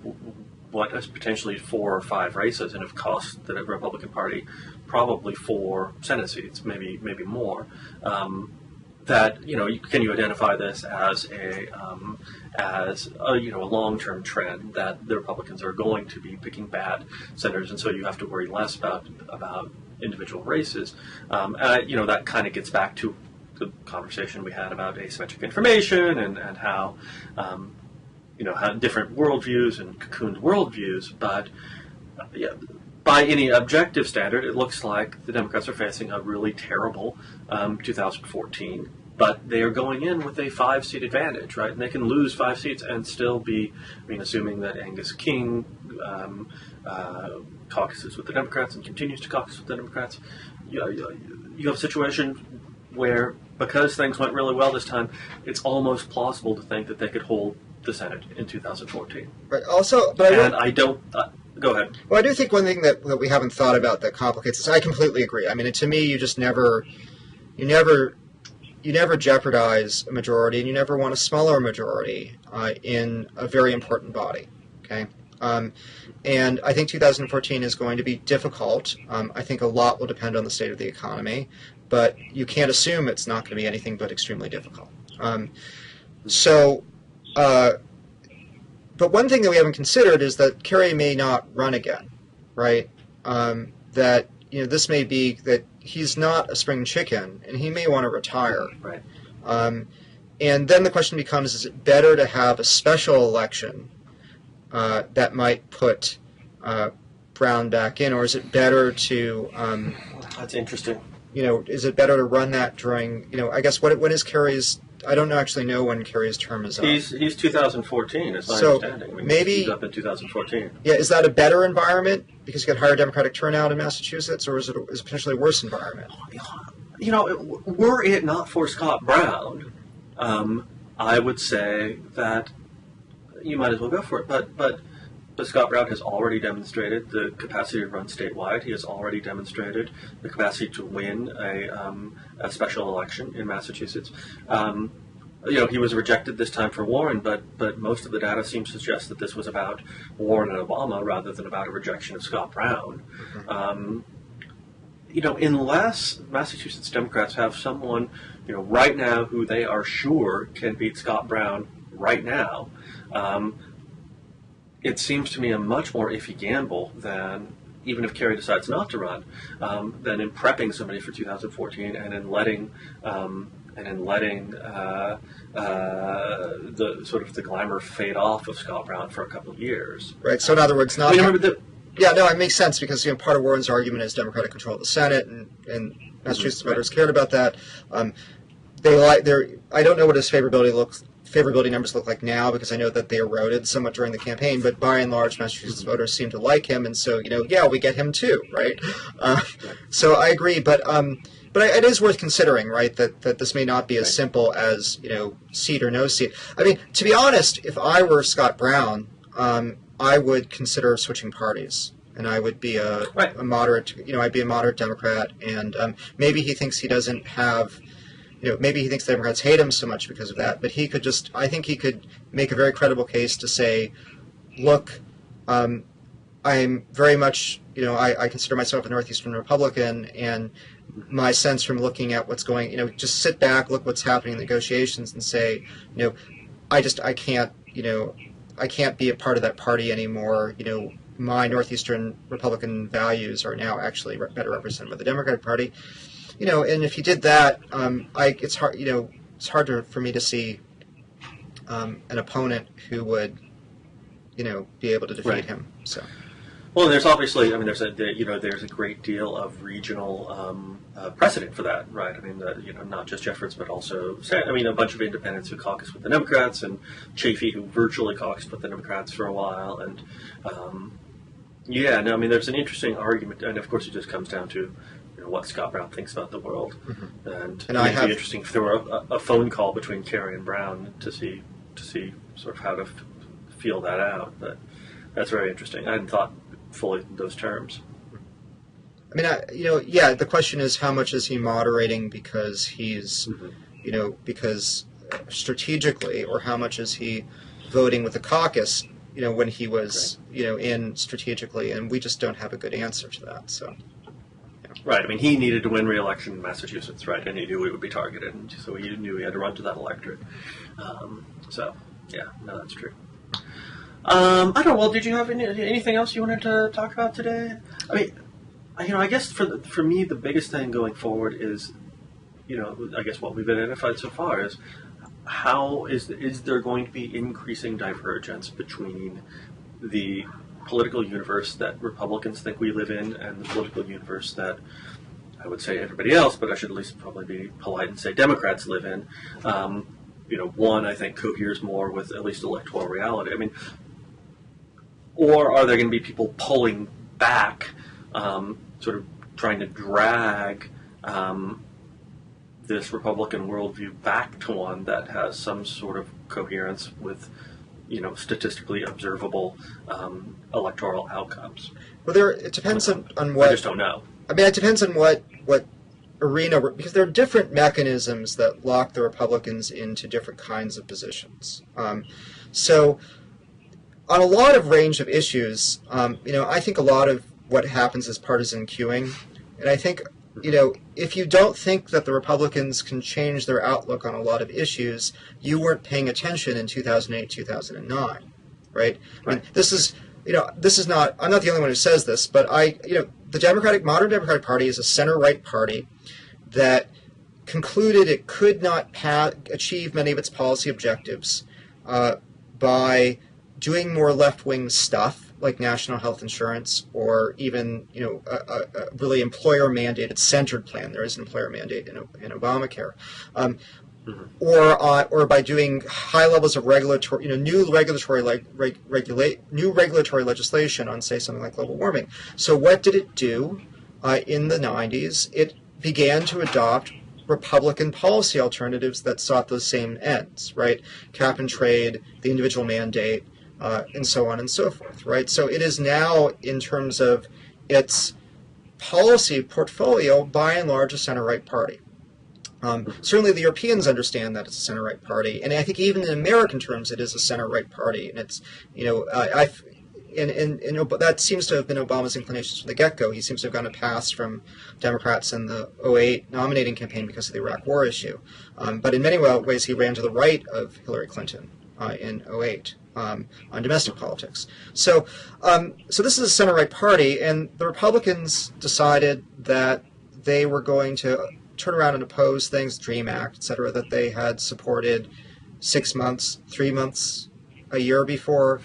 what is potentially 4 or 5 races and have cost the Republican Party probably 4 Senate seats, maybe more. That can you identify this as a long-term trend that the Republicans are going to be picking bad senators, and so you have to worry less about individual races. That kind of gets back to the conversation we had about asymmetric information and how, how different worldviews and cocooned worldviews. But by any objective standard, it looks like the Democrats are facing a really terrible 2014. But they are going in with a 5-seat advantage, right? And they can lose 5 seats and still be, assuming that Angus King caucuses with the Democrats and continues to caucus with the Democrats, you have a situation where, because things went really well this time, it's almost plausible to think that they could hold the Senate in 2014. Right. Also, but I don't. Go ahead. Well, I do think one thing that we haven't thought about that complicates this. I completely agree. To me, you just never jeopardize a majority, and you never want a smaller majority in a very important body. Okay. And I think 2014 is going to be difficult. I think a lot will depend on the state of the economy, but you can't assume it's not going to be anything but extremely difficult. But one thing that we haven't considered is that Kerry may not run again, right? That this may be that he's not a spring chicken, and he may want to retire. Right. And then the question becomes: is it better to have a special election that might put Brown back in, or is it better to? That's interesting. Is it better to run that during? I guess when is Kerry's? I don't actually know when Kerry's term is up. He's 2014, is my understanding. Maybe he's up in 2014. Yeah, is that a better environment because you got higher Democratic turnout in Massachusetts, or is it potentially a worse environment? Were it not for Scott Brown, I would say that you might as well go for it. But Scott Brown has already demonstrated the capacity to run statewide. He has already demonstrated the capacity to win a special election in Massachusetts. He was rejected this time for Warren, but most of the data seems to suggest that this was about Warren and Obama rather than about a rejection of Scott Brown. Unless Massachusetts Democrats have someone, right now who they are sure can beat Scott Brown right now, it seems to me a much more iffy gamble than, even if Kerry decides not to run, than in prepping somebody for 2014 and in letting the sort of the glamour fade off of Scott Brown for a couple of years. Right. So in other words, not. Yeah, no, it makes sense because part of Warren's argument is Democratic control of the Senate, and Massachusetts voters cared about that. I don't know what his favorability numbers look like now because I know that they eroded somewhat during the campaign, but by and large, Massachusetts voters seem to like him, and so we get him too, right? So I agree, but it is worth considering, right, that this may not be as simple as seat or no seat. To be honest, if I were Scott Brown, I would consider switching parties, and I would be a moderate, I'd be a moderate Democrat, and maybe he thinks he doesn't have. Maybe he thinks the Democrats hate him so much because of that, but I think he could make a very credible case to say, look, I'm very much, I consider myself a Northeastern Republican, and my sense from looking at what's going, just sit back, look what's happening in negotiations and say, I can't be a part of that party anymore. My Northeastern Republican values are now actually better represented by the Democratic Party. And if he did that, it's hard. It's harder for me to see an opponent who would, be able to defeat him. So. Well, there's obviously, there's a great deal of regional precedent for that, right? Not just Jeffords, but also, a bunch of independents who caucused with the Democrats, and Chafee, who virtually caucused with the Democrats for a while, and there's an interesting argument, and of course, it just comes down to what Scott Brown thinks about the world, and it'd be interesting if there were a phone call between Kerry and Brown to see sort of how to feel that out. But that's very interesting. I hadn't thought fully in those terms. The question is how much is he moderating because he's, because strategically, or how much is he voting with the caucus, when he was, in strategically, and we just don't have a good answer to that. So. Right. He needed to win re-election in Massachusetts, right? And he knew he would be targeted, and so he knew he had to run to that electorate. That's true. I don't know. Well, did you have anything else you wanted to talk about today? I guess for me, the biggest thing going forward is, I guess what we've identified so far is how is there going to be increasing divergence between the political universe that Republicans think we live in and the political universe that I would say everybody else, but I should at least probably be polite and say Democrats live in. One I think coheres more with at least electoral reality. I mean, or are there going to be people pulling back, sort of trying to drag this Republican worldview back to one that has some sort of coherence with, statistically observable electoral outcomes? Well, it depends on what. I just don't know. I mean, it depends on what arena, because there are different mechanisms that lock the Republicans into different kinds of positions. So, on a lot of range of issues, I think a lot of what happens is partisan queuing, and I think, if you don't think that the Republicans can change their outlook on a lot of issues, you weren't paying attention in 2008, 2009, right? I mean, this is not, I'm not the only one who says this, but the modern Democratic Party is a center-right party that concluded it could not achieve many of its policy objectives by doing more left-wing stuff, like national health insurance, or even a really employer-mandated centered plan. There is an employer mandate in Obamacare, or by doing high levels of regulatory, new regulatory legislation on, say, something like global warming. So what did it do in the 90s? It began to adopt Republican policy alternatives that sought those same ends, right? Cap and trade, the individual mandate, and so on and so forth, right? So it is now, in terms of its policy portfolio, by and large, a center-right party. Certainly the Europeans understand that it's a center-right party, and I think even in American terms it is a center-right party, and it's, that seems to have been Obama's inclinations from the get-go. He seems to have gotten a pass from Democrats in the 2008 nominating campaign because of the Iraq War issue. But in many ways he ran to the right of Hillary Clinton in 2008. On domestic politics. So this is a center-right party, and the Republicans decided that they were going to turn around and oppose things, DREAM Act, et cetera, that they had supported 6 months, 3 months, a year before.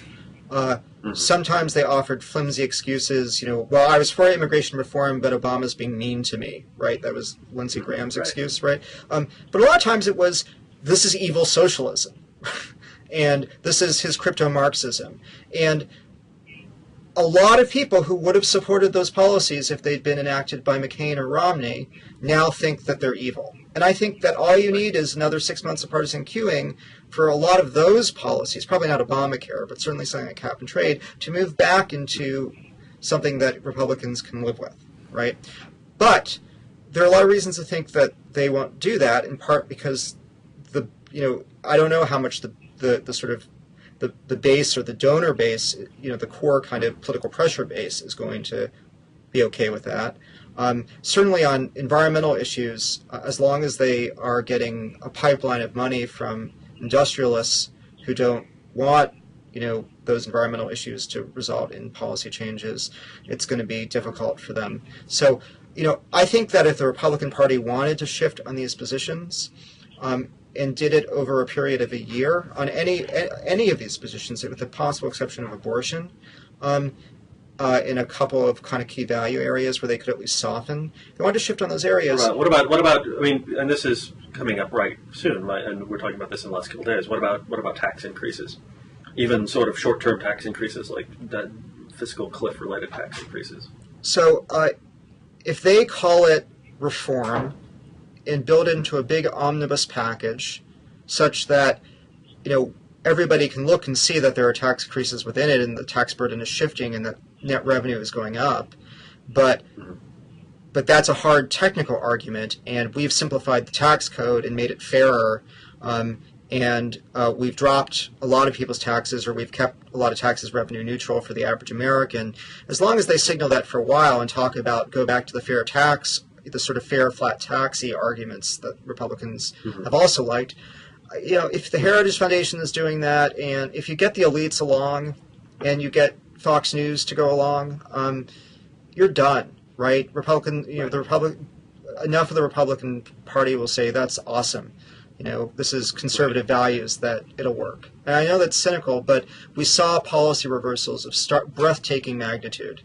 Sometimes they offered flimsy excuses, well, I was for immigration reform, but Obama's being mean to me, right? That was Lindsey Graham's excuse, right? But a lot of times it was, this is evil socialism. And this is his crypto-Marxism. And a lot of people who would have supported those policies if they'd been enacted by McCain or Romney now think that they're evil. And I think that all you need is another 6 months of partisan queuing for a lot of those policies, probably not Obamacare, but certainly something like cap and trade, to move back into something that Republicans can live with, right? But there are a lot of reasons to think that they won't do that, in part because I don't know how much the sort of the base or the donor base, the core kind of political pressure base is going to be okay with that. Certainly on environmental issues, as long as they are getting a pipeline of money from industrialists who don't want, those environmental issues to result in policy changes, it's going to be difficult for them. So, I think that if the Republican Party wanted to shift on these positions, and did it over a period of a year on any of these positions, with the possible exception of abortion, in a couple of kind of key value areas where they could at least soften. They wanted to shift on those areas. Right. What about? I mean, and this is coming up right soon, right? And we're talking about this in the last couple of days. What about tax increases? Even sort of short-term tax increases, like that fiscal cliff-related tax increases. So, if they call it reform and build it into a big omnibus package such that, everybody can look and see that there are tax increases within it and the tax burden is shifting and that net revenue is going up. But that's a hard technical argument, and we've simplified the tax code and made it fairer, and we've dropped a lot of people's taxes, or we've kept a lot of taxes revenue neutral for the average American. As long as they signal that for a while and talk about go back to the fair tax, the sort of fair, flat, taxy arguments that Republicans have also liked. If the Heritage Foundation is doing that, and if you get the elites along, and you get Fox News to go along, you're done, right? enough of the Republican Party will say, that's awesome. This is conservative values, that it'll work. And I know that's cynical, but we saw policy reversals of breathtaking magnitude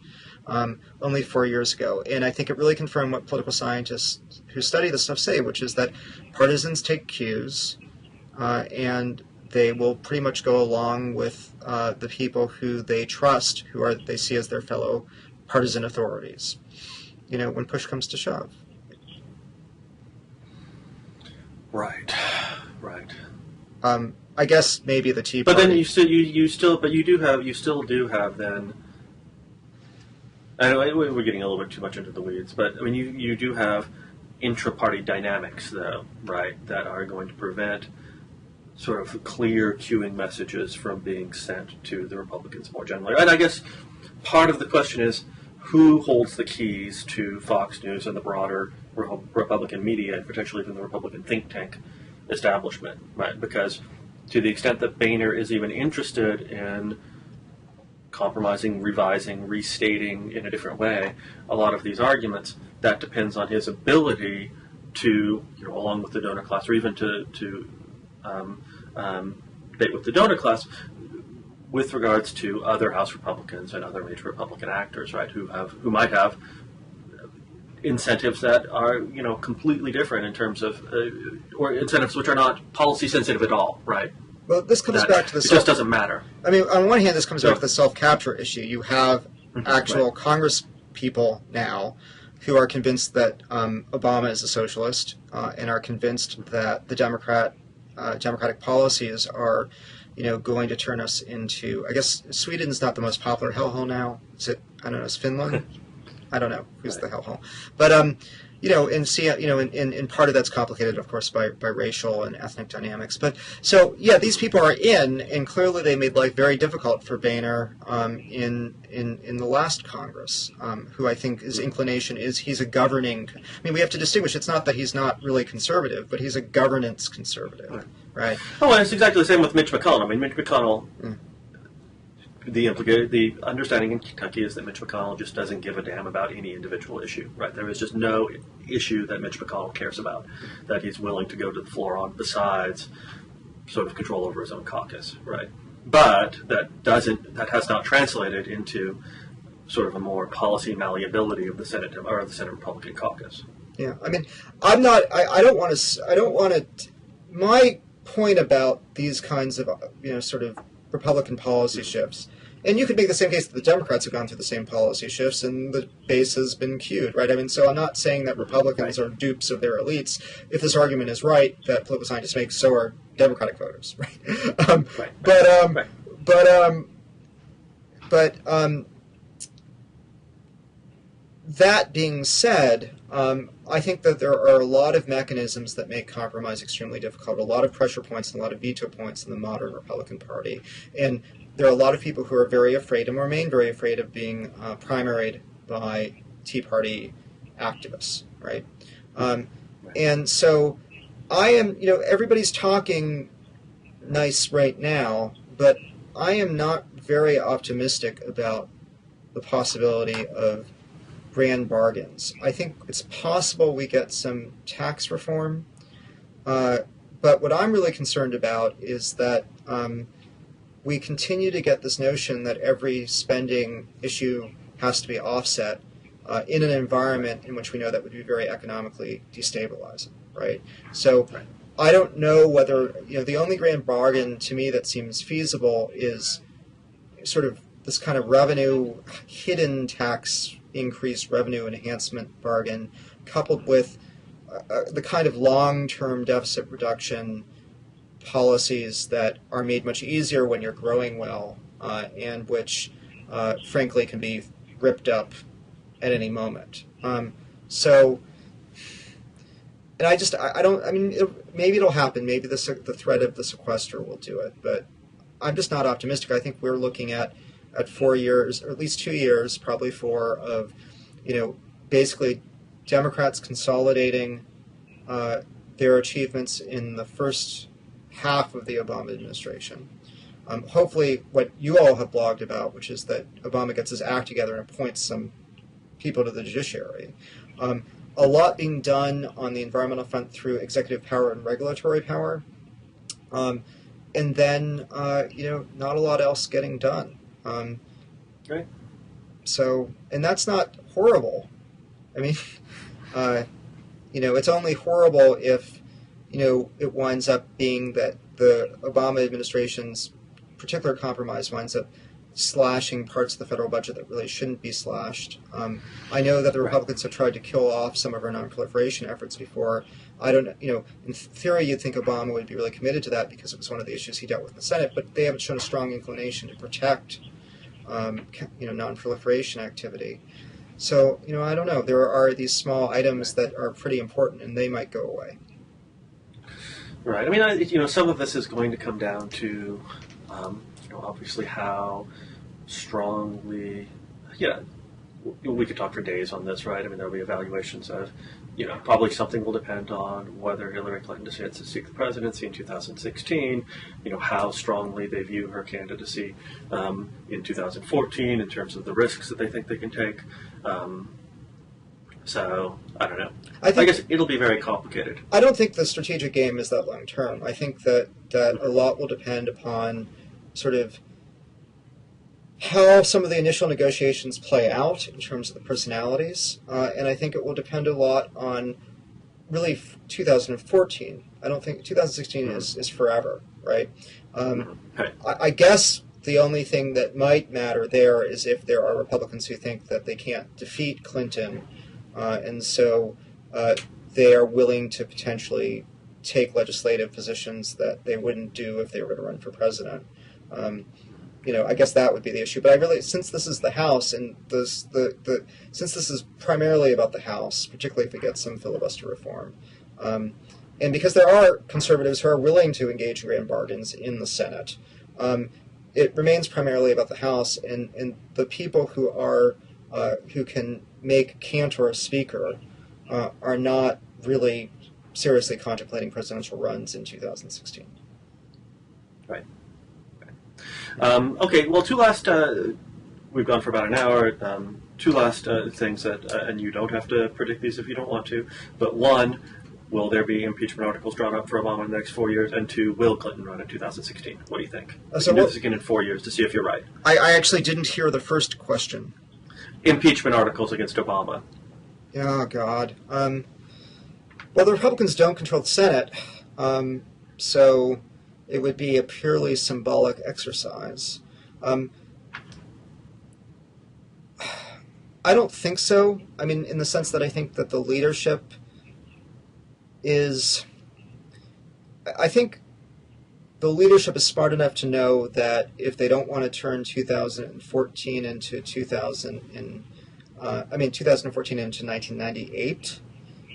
only 4 years ago. And I think it really confirmed what political scientists who study this stuff say, which is that partisans take cues, and they will pretty much go along with the people who they trust, they see as their fellow partisan authorities, when push comes to shove. Right. I guess maybe the Tea Party. But then you still do have then. I know we're getting a little bit too much into the weeds, but I mean you do have intra-party dynamics, though, right, that are going to prevent sort of clear cueing messages from being sent to the Republicans more generally. And I guess part of the question is, who holds the keys to Fox News and the broader Republican media, and potentially even the Republican think tank establishment, right? Because to the extent that Boehner is even interested in compromising, revising, restating in a different way a lot of these arguments, that depends on his ability to, along with the donor class, or even to debate with the donor class, with regards to other House Republicans and other major Republican actors, right, who might have incentives that are, completely different in terms of, or incentives which are not policy sensitive at all, right? Well, this comes back to the... It just doesn't matter. I mean, on one hand, this comes back to the self-capture issue. You have actual Congress people now who are convinced that Obama is a socialist and are convinced that the democratic policies are, going to turn us into... I guess Sweden's not the most popular hellhole now. Is it? I don't know. Is Finland? I don't know who's the hellhole. But and part of that's complicated, of course, by racial and ethnic dynamics. But so yeah, these people are in, and clearly they made life very difficult for Boehner in the last Congress, who I think his inclination is he's a governing. I mean, we have to distinguish. It's not that he's not really conservative, but he's a governance conservative, right? Oh, and it's exactly the same with Mitch McConnell. I mean, Mitch McConnell. The understanding in Kentucky is that Mitch McConnell just doesn't give a damn about any individual issue, right? There is just no issue that Mitch McConnell cares about that he's willing to go to the floor on besides sort of control over his own caucus, right? But that has not translated into sort of a more policy malleability of the Senate or the Senate Republican caucus. Yeah, I mean, I don't want to. My point about these kinds of sort of Republican policy shifts, and you could make the same case that the Democrats have gone through the same policy shifts and the base has been cued, right? I mean, so I'm not saying that Republicans are dupes of their elites. If this argument is right that political scientists make, so are Democratic voters, right? That being said, I think that there are a lot of mechanisms that make compromise extremely difficult, a lot of pressure points and a lot of veto points in the modern Republican Party. And there are a lot of people who are very afraid and remain very afraid of being primaried by Tea Party activists, right? And so I am, everybody's talking nice right now, but I am not very optimistic about the possibility of grand bargains. I think it's possible we get some tax reform, but what I'm really concerned about is that we continue to get this notion that every spending issue has to be offset in an environment in which we know that would be very economically destabilizing, right? So I don't know whether, the only grand bargain to me that seems feasible is sort of this kind of revenue, hidden tax increase, revenue enhancement bargain, coupled with the kind of long-term deficit reduction policies that are made much easier when you're growing well, and which, frankly, can be ripped up at any moment. And maybe it'll happen. Maybe the threat of the sequester will do it, but I'm just not optimistic. I think we're looking at 4 years, or at least 2 years, probably 4, of, basically Democrats consolidating their achievements in the first half of the Obama administration. Hopefully what you all have blogged about, which is that Obama gets his act together and appoints some people to the judiciary. a lot being done on the environmental front through executive power and regulatory power, and then not a lot else getting done. Right. So, and that's not horrible. I mean, it's only horrible if it winds up being that the Obama administration's particular compromise winds up slashing parts of the federal budget that really shouldn't be slashed. I know that the Republicans have tried to kill off some of our non-proliferation efforts before. I don't, in theory, you'd think Obama would be really committed to that because it was one of the issues he dealt with in the Senate, but they haven't shown a strong inclination to protect, non-proliferation activity. So, I don't know. There are these small items that are pretty important, and they might go away. Right. I mean, some of this is going to come down to, obviously how strongly, we could talk for days on this, right? I mean, there'll be evaluations of, probably something will depend on whether Hillary Clinton decides to seek the presidency in 2016, how strongly they view her candidacy in 2014 in terms of the risks that they think they can take. So, I don't know. I guess it'll be very complicated. I don't think the strategic game is that long term. I think that a lot will depend upon sort of how some of the initial negotiations play out in terms of the personalities, and I think it will depend a lot on really 2014. I don't think 2016 is forever, right? I guess the only thing that might matter there is if there are Republicans who think that they can't defeat Clinton, and so they are willing to potentially take legislative positions that they wouldn't do if they were going to run for president. I guess that would be the issue. But I really, since this is the House, and since this is primarily about the House, particularly if we get some filibuster reform, and because there are conservatives who are willing to engage in grand bargains in the Senate, it remains primarily about the House, and the people who can make Cantor a speaker are not really seriously contemplating presidential runs in 2016. Right. Okay, well, two last, we've gone for about an hour, two last things that, and you don't have to predict these if you don't want to, but one, will there be impeachment articles drawn up for Obama in the next 4 years, and two, will Clinton run in 2016? What do you think? So we'll do this again in 4 years to see if you're right. I actually didn't hear the first question. Impeachment articles against Obama. Oh, God. Well, the Republicans don't control the Senate, so it would be a purely symbolic exercise. I don't think so. I mean, in the sense that I think that the leadership is... I think the leadership is smart enough to know that if they don't want to turn 2014 into 2014 into 1998,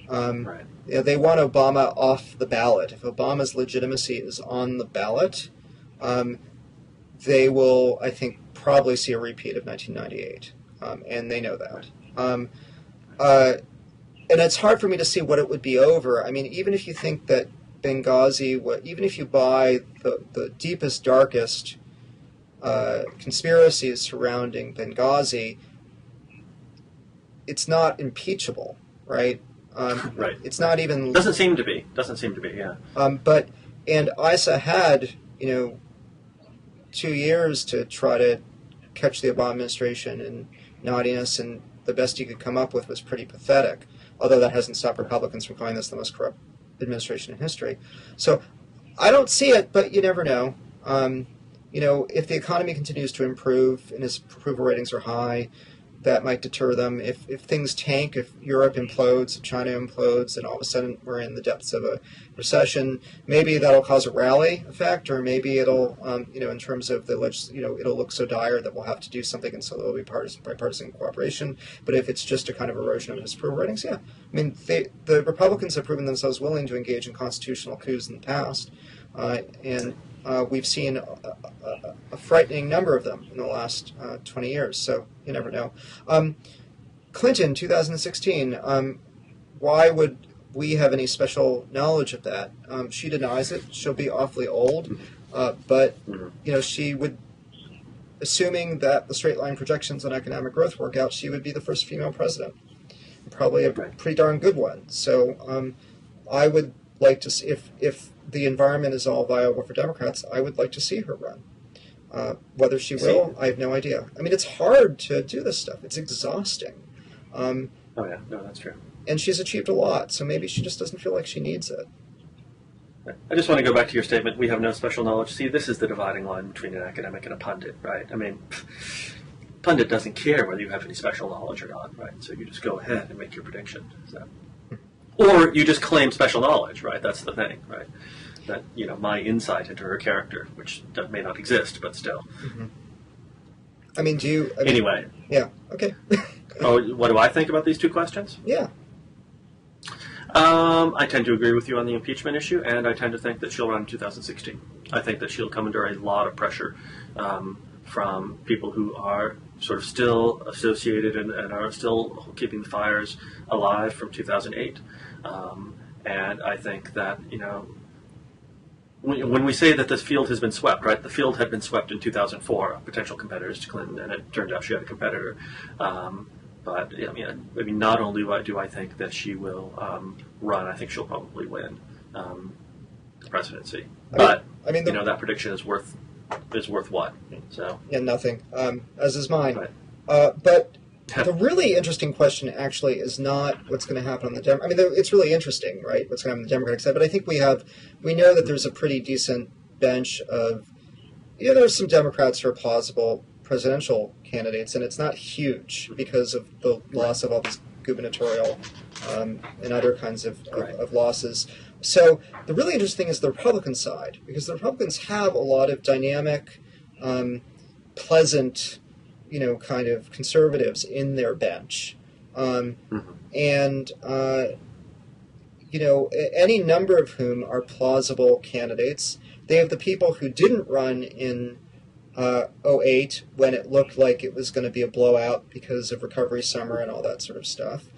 Right. They want Obama off the ballot. If Obama's legitimacy is on the ballot, they will, I think, probably see a repeat of 1998, and they know that. And it's hard for me to see what it would be over. I mean, even if you think that Benghazi, even if you buy the deepest, darkest conspiracies surrounding Benghazi, it's not impeachable, right? Right. It's not even... Doesn't seem to be, yeah. And ISA had, 2 years to try to catch the Obama administration in naughtiness, and the best he could come up with was pretty pathetic, although that hasn't stopped Republicans from calling this the most corrupt administration in history. So I don't see it, but you never know. If the economy continues to improve and his approval ratings are high, that might deter them. If things tank, if Europe implodes, if China implodes, and all of a sudden we're in the depths of a recession, maybe that'll cause a rally effect, or maybe it'll, in terms of the, it'll look so dire that we'll have to do something, and so there'll be bipartisan cooperation. But if it's just a kind of erosion of his approval ratings, yeah. I mean, the Republicans have proven themselves willing to engage in constitutional coups in the past, and we've seen a frightening number of them in the last 20 years, so you never know. Clinton, 2016, why would we have any special knowledge of that? She denies it. She'll be awfully old, but she would, assuming that the straight line projections on economic growth work out, she would be the first female president. probably a pretty darn good one. So I would like to see, if the environment is all viable for Democrats, I would like to see her run. Whether she will, I have no idea. I mean, it's hard to do this stuff. It's exhausting. Oh, yeah. No, that's true. And she's achieved a lot, so maybe she just doesn't feel like she needs it. I just want to go back to your statement, we have no special knowledge. See, this is the dividing line between an academic and a pundit, right? I mean, pundit doesn't care whether you have any special knowledge or not, right? So you just go ahead and make your prediction. So. Or you just claim special knowledge, right? That's the thing, right? That, you know, my insight into her character, which may not exist, but still. Mm-hmm. I mean, anyway. Yeah, okay. Oh, what do I think about these two questions? Yeah. I tend to agree with you on the impeachment issue, and I tend to think that she'll run in 2016. I think that she'll come under a lot of pressure from people who are sort of still associated and are still keeping the fires alive from 2008. And I think that, you know, when we say that this field has been swept, right, the field had been swept in 2004, potential competitors to Clinton, and it turned out she had a competitor. But I mean, not only do I think that she will run, I think she'll probably win the presidency. But you know, that prediction is worth what? So yeah, nothing. As is mine. Right. But the really interesting question actually is not what's going to happen on the Democratic. I mean, it's really interesting, right? What's going to happen on the Democratic side. But I think we know that there's a pretty decent bench of, you know, there's some Democrats who are plausible presidential candidates, and it's not huge because of the loss of all these gubernatorial and other kinds of losses. So the really interesting thing is the Republican side, because the Republicans have a lot of dynamic, pleasant, you know, kind of conservatives in their bench. And, you know, any number of whom are plausible candidates. They have the people who didn't run in 2008 when it looked like it was going to be a blowout because of recovery summer and all that sort of stuff,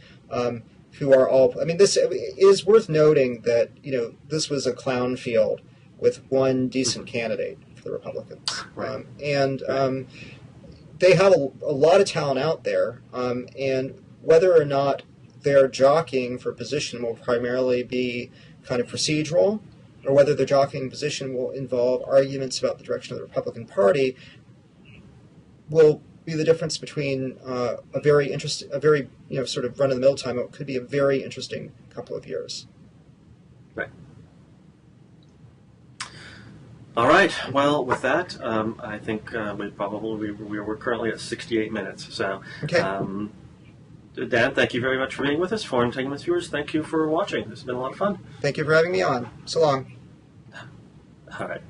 who are all, I mean, this is worth noting that, you know, this was a clown field with one decent candidate for the Republicans. Right. They have a lot of talent out there, and whether or not their jockeying for position will primarily be kind of procedural, or whether the jockeying position will involve arguments about the direction of the Republican Party, will be the difference between a very you know, sort of run-of-the-mill time. It could be a very interesting couple of years. Right. All right. Well, with that, I think we're currently at 68 minutes. So, okay. Dan, thank you very much for being with us. Foreign Entanglements viewers, thank you for watching. This has been a lot of fun. Thank you for having me on. So long. All right.